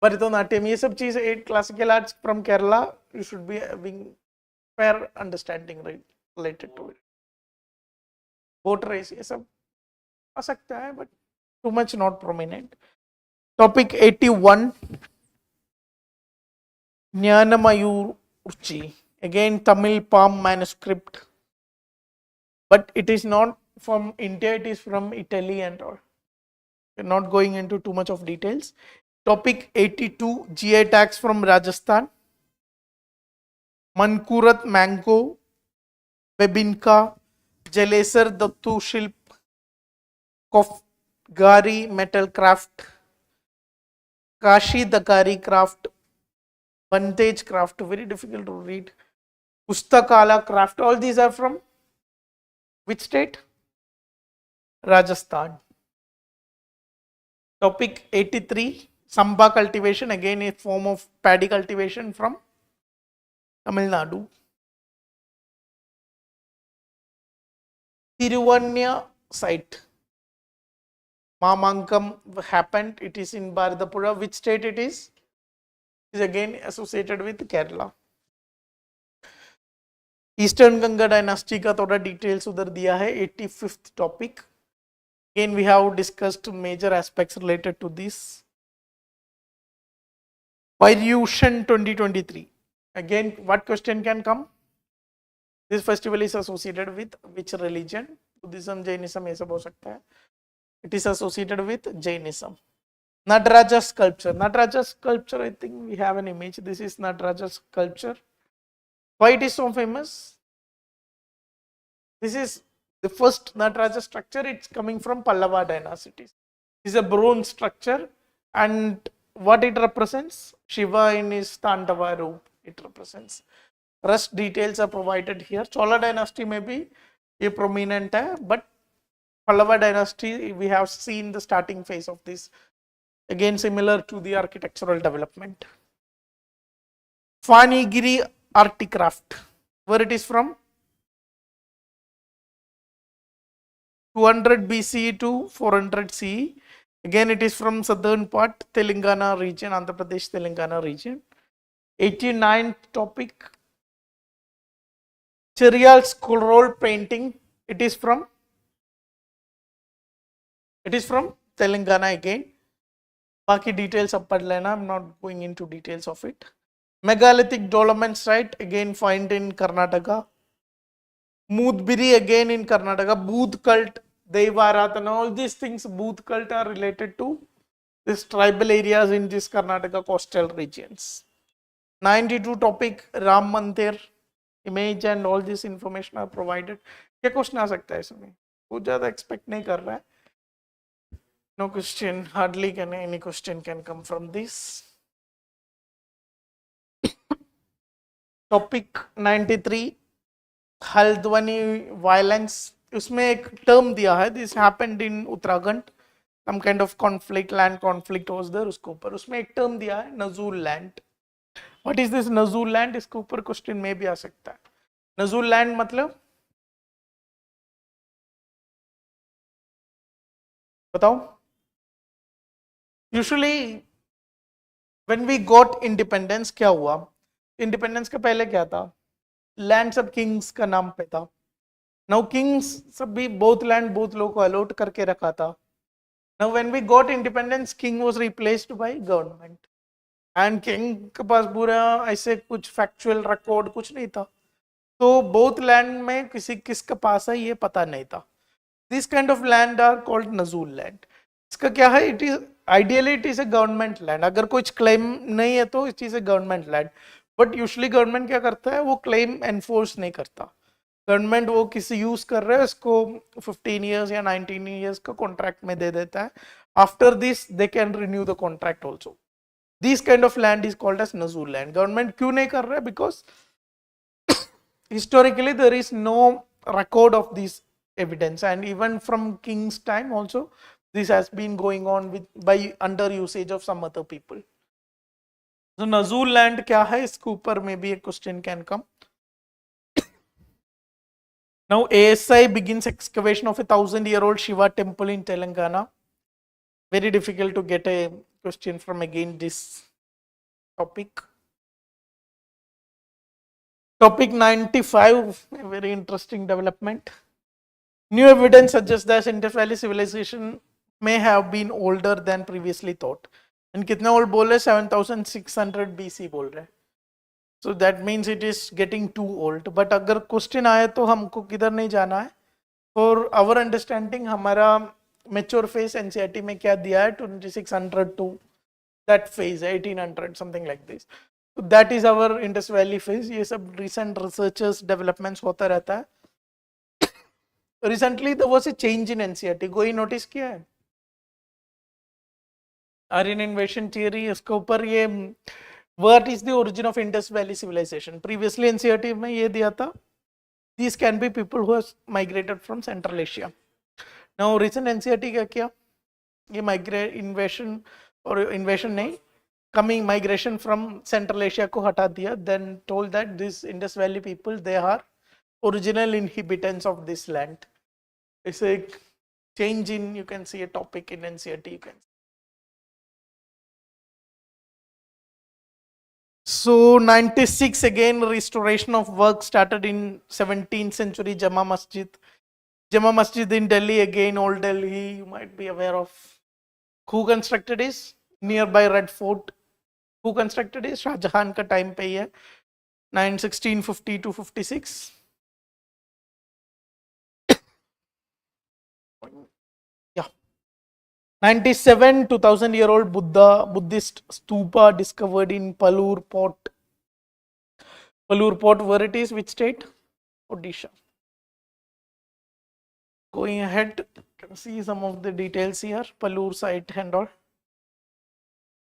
Bharatanatyam, ये सब चीज 8 classical arts from Kerala, you should be having fair understanding related to it. Boat race ये सब आ सकता है but too much not prominent. Topic 81, Jnanamayurchi, again Tamil palm manuscript, but it is not from India, it is from Italy and all. We're not going into too much of details. Topic 82, GI tax from Rajasthan. Mankurat mango, Bebinka, Jalesar Dattu Shilp, Kofgari metal craft, Kashi Dakari craft, Vantage craft, very difficult to read. Pustakala craft, all these are from which state? Rajasthan. Topic 83, Samba cultivation, again a form of paddy cultivation from Tamil Nadu. Tiruvanya site. Mamankam happened, it is in Bharatapura. Which state it is? It is again associated with Kerala. Eastern Ganga dynasty का थोड़ा details उधर दिया है. 85th topic. Again we have discussed major aspects related to this. Varyushan 2023. Again, what question can come? This festival is associated with which religion? Buddhism, Jainism, ये सब हो सकता है. It is associated with Jainism. Nataraja sculpture. Nataraja sculpture, I think we have an image. This is Nataraja sculpture. Why it is so famous? This is the first Nataraja structure. It's coming from Pallava dynasty. It is a bronze structure, and what it represents? Shiva in his Tandava roop. It represents. Rest details are provided here. Chola dynasty may be a prominent, but Pallava dynasty we have seen the starting phase of this. Again similar to the architectural development. Fanigiri articraft. Where it is from? 200 BCE to 400 CE. Again it is from southern part, Telangana region, Andhra Pradesh, Telangana region. 89th topic. Cherial scroll painting. It is from Telangana again. Baki details up pad lena, I'm not going into details of it. Megalithic dolmen site, again find in Karnataka. Moodbiri again in Karnataka. Booth cult, Devaratana, all these things, Booth cult are related to these tribal areas in this Karnataka coastal regions. 92 topic, Ram Mandir, image and all this information are provided. क्या question आ सकता है इसमें? बहुत ज़्यादा expect नहीं कर रहा है. No question, hardly can any question can come from this. Topic 93, Haldwani violence. उसमें एक term दिया है. This happened in Uttarakhand. Some kind of conflict, land conflict was there. उसके ऊपर उसमें एक term दिया है, Nazul land. What is this Nazul land? इसके ऊपर question में भी आ सकता है. Nazul land मतलब बताओ. Usually when we got independence क्या हुआ? Independence का पहले क्या था? Land सब kings का नाम पे था. Now kings सब भी both land both लोग को allot करके रखा था. Now when we got independence, king was replaced by government. And king के पास पूरा ऐसे कुछ factual record कुछ नहीं था. तो both land में किसी किसका पास है ये पता नहीं था. This kind of land are called Nazul land. इसका क्या है? It is ideally it is a government land. अगर कुछ claim नहीं है तो it is a government land. But usually government क्या करता है? वो claim enforce नहीं करता. Government वो किसी यूज कर रहे हैं उसको 15 years या 19 years का contract में दे देता है. After this they can renew the contract also. This kind of land is called as Nazul land. Government क्यों नहीं कर रहा है? Because historically there is no record of this evidence, and even from king's time also this has been going on with by under usage of some other people. So Nazul land क्या है? इसके ऊपर में भी एक question can come. Now ASI begins excavation of a 1,000-year-old Shiva temple in Telangana. Very difficult to get a question from again this topic. Topic 95, a very interesting development. New evidence suggests that Indus Valley civilization may have been older than previously thought. And कितना old बोल रहे? 7,600 BC बोल रहे. So that means it is getting too old. But अगर question आए तो हमको किधर नहीं जाना है? फॉर आवर अंडरस्टैंडिंग हमारा मेच्योर फेज एनसीईआरटी में क्या दिया है 2600 to that phase 1800 something like this. That is our Indus valley phase. ये सब रिसेंट रिसर्चर्स डेवलपमेंट्स होता रहता है. Recently there was a change in NCERT. कोई नोटिस किया है? आर्यन इन्वेशन थियरी, इसके ऊपर ये what is the origin of Indus valley civilisation. Previously NCERT में ये दिया था these can be people who have migrated from Central Asia. Now recent NCERT क्या किया, ये migrate invasion और invasion नहीं, coming migration from Central Asia को हटा दिया, then told that this Indus Valley people they are original inhabitants of this land. It's a change in, you can see a topic in NCERT. You can see. So 96 again restoration of work started in 17th century. Jama Masjid in Delhi, again old Delhi, you might be aware of. Who constructed is nearby Red Fort. Who constructed is Shah Jahan ka time pe hai 1650 to 56. Yeah. 97 2000-year-old Buddhist stupa discovered in Pallur Port. Pallur Port, where it is, which state? Odisha. Going ahead, you can see some of the details here. Pallur site and all.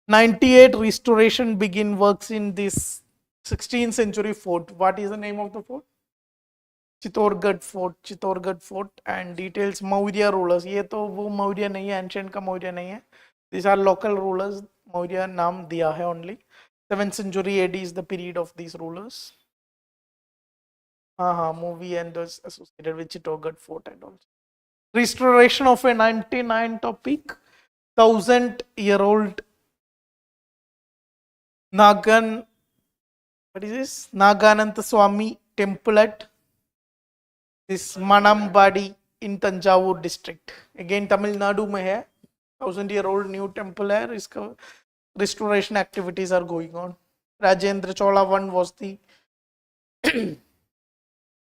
98 restoration begin works in this 16th century fort. What is the name of the fort? Chittorgarh Fort. And details Maurya rulers. ये तो वो Maurya नहीं है, ancient का Maurya नहीं है. These are local rulers. Maurya नाम दिया है only. 7th century AD is the period of these rulers. Movie and those associated with Chittorgarh Fort and all. Restoration of a 99 topic. 1000-year-old Nagan, what is this? Nagananta Swami temple at this Manambadi in Tanjavur district. Again Tamil Nadu में है. 1000-year-old new temple है. इसका restoration activities are going on. Rajendra Chola one was the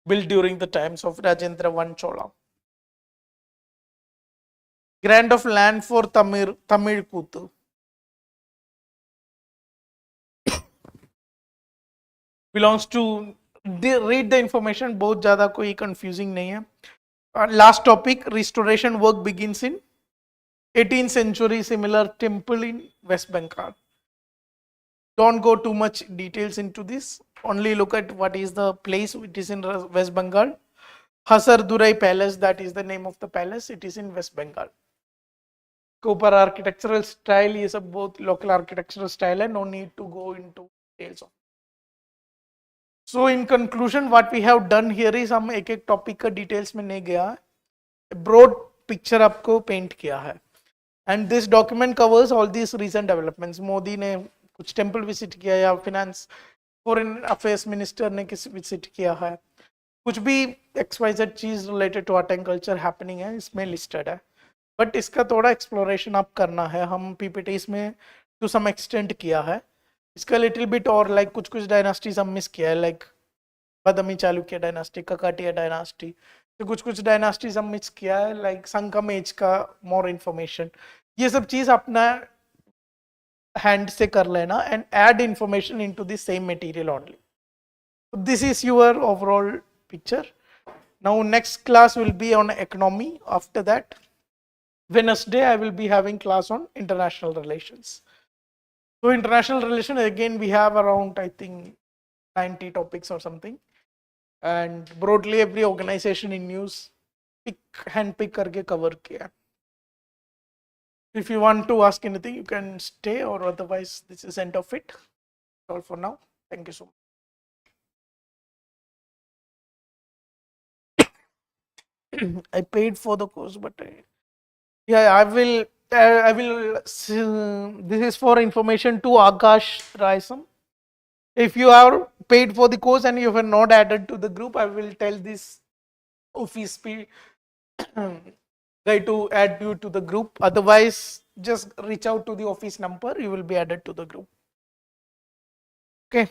built during the times of Rajendra I Chola. Grant of land for Tamil Kutu. Belongs to, read the information, बहुत ज़्यादा कोई confusing नहीं है. Last topic, restoration work begins in 18th century, similar temple in West Bengal. Don't go too much details into this, only look at what is the place. It is in West Bengal. Hasardurai Palace, that is the name of the palace. It is in West Bengal. Cooper architectural style, ये सब बहुत local architectural style है. No need to go into details of. So in conclusion, what we have done here is हम एक एक topic का details में नहीं गया, broad picture आपको paint किया है. And this document covers all these recent developments. Modi ने कुछ temple visit किया या finance foreign affairs minister ने किस visit किया है, कुछ भी XYZ चीज related to art and culture happening है इसमें listed है. But इसका थोड़ा exploration आप करना है. हम PPTs में to some extent किया है. इसका लिटिल बिट और लाइक कुछ कुछ डायनास्टीज हम मिस किया है, लाइक बदमी चालुक्य डायनास्टी, ककाटिया डायनास्टी, तो कुछ कुछ डायनास्टीज हम मिस किया है, लाइक संगम एज का मोर इन्फॉर्मेशन. ये सब चीज अपना हैंड से कर लेना and add information into the same material only. This is your overall picture. Now next class will be on economy. After that Wednesday I will be having class on international relations. So international relation, again we have around I think 90 topics or something, and broadly every organization in news hand pick करके cover किया. If you want to ask anything you can stay, or otherwise this is end of it. That's all for now. Thank you so much. I paid for the course, but I will. This is for information to Akash Raisam. If you are paid for the course and you have not added to the group, I will tell this office guy to add you to the group. Otherwise, just reach out to the office number. You will be added to the group. Okay.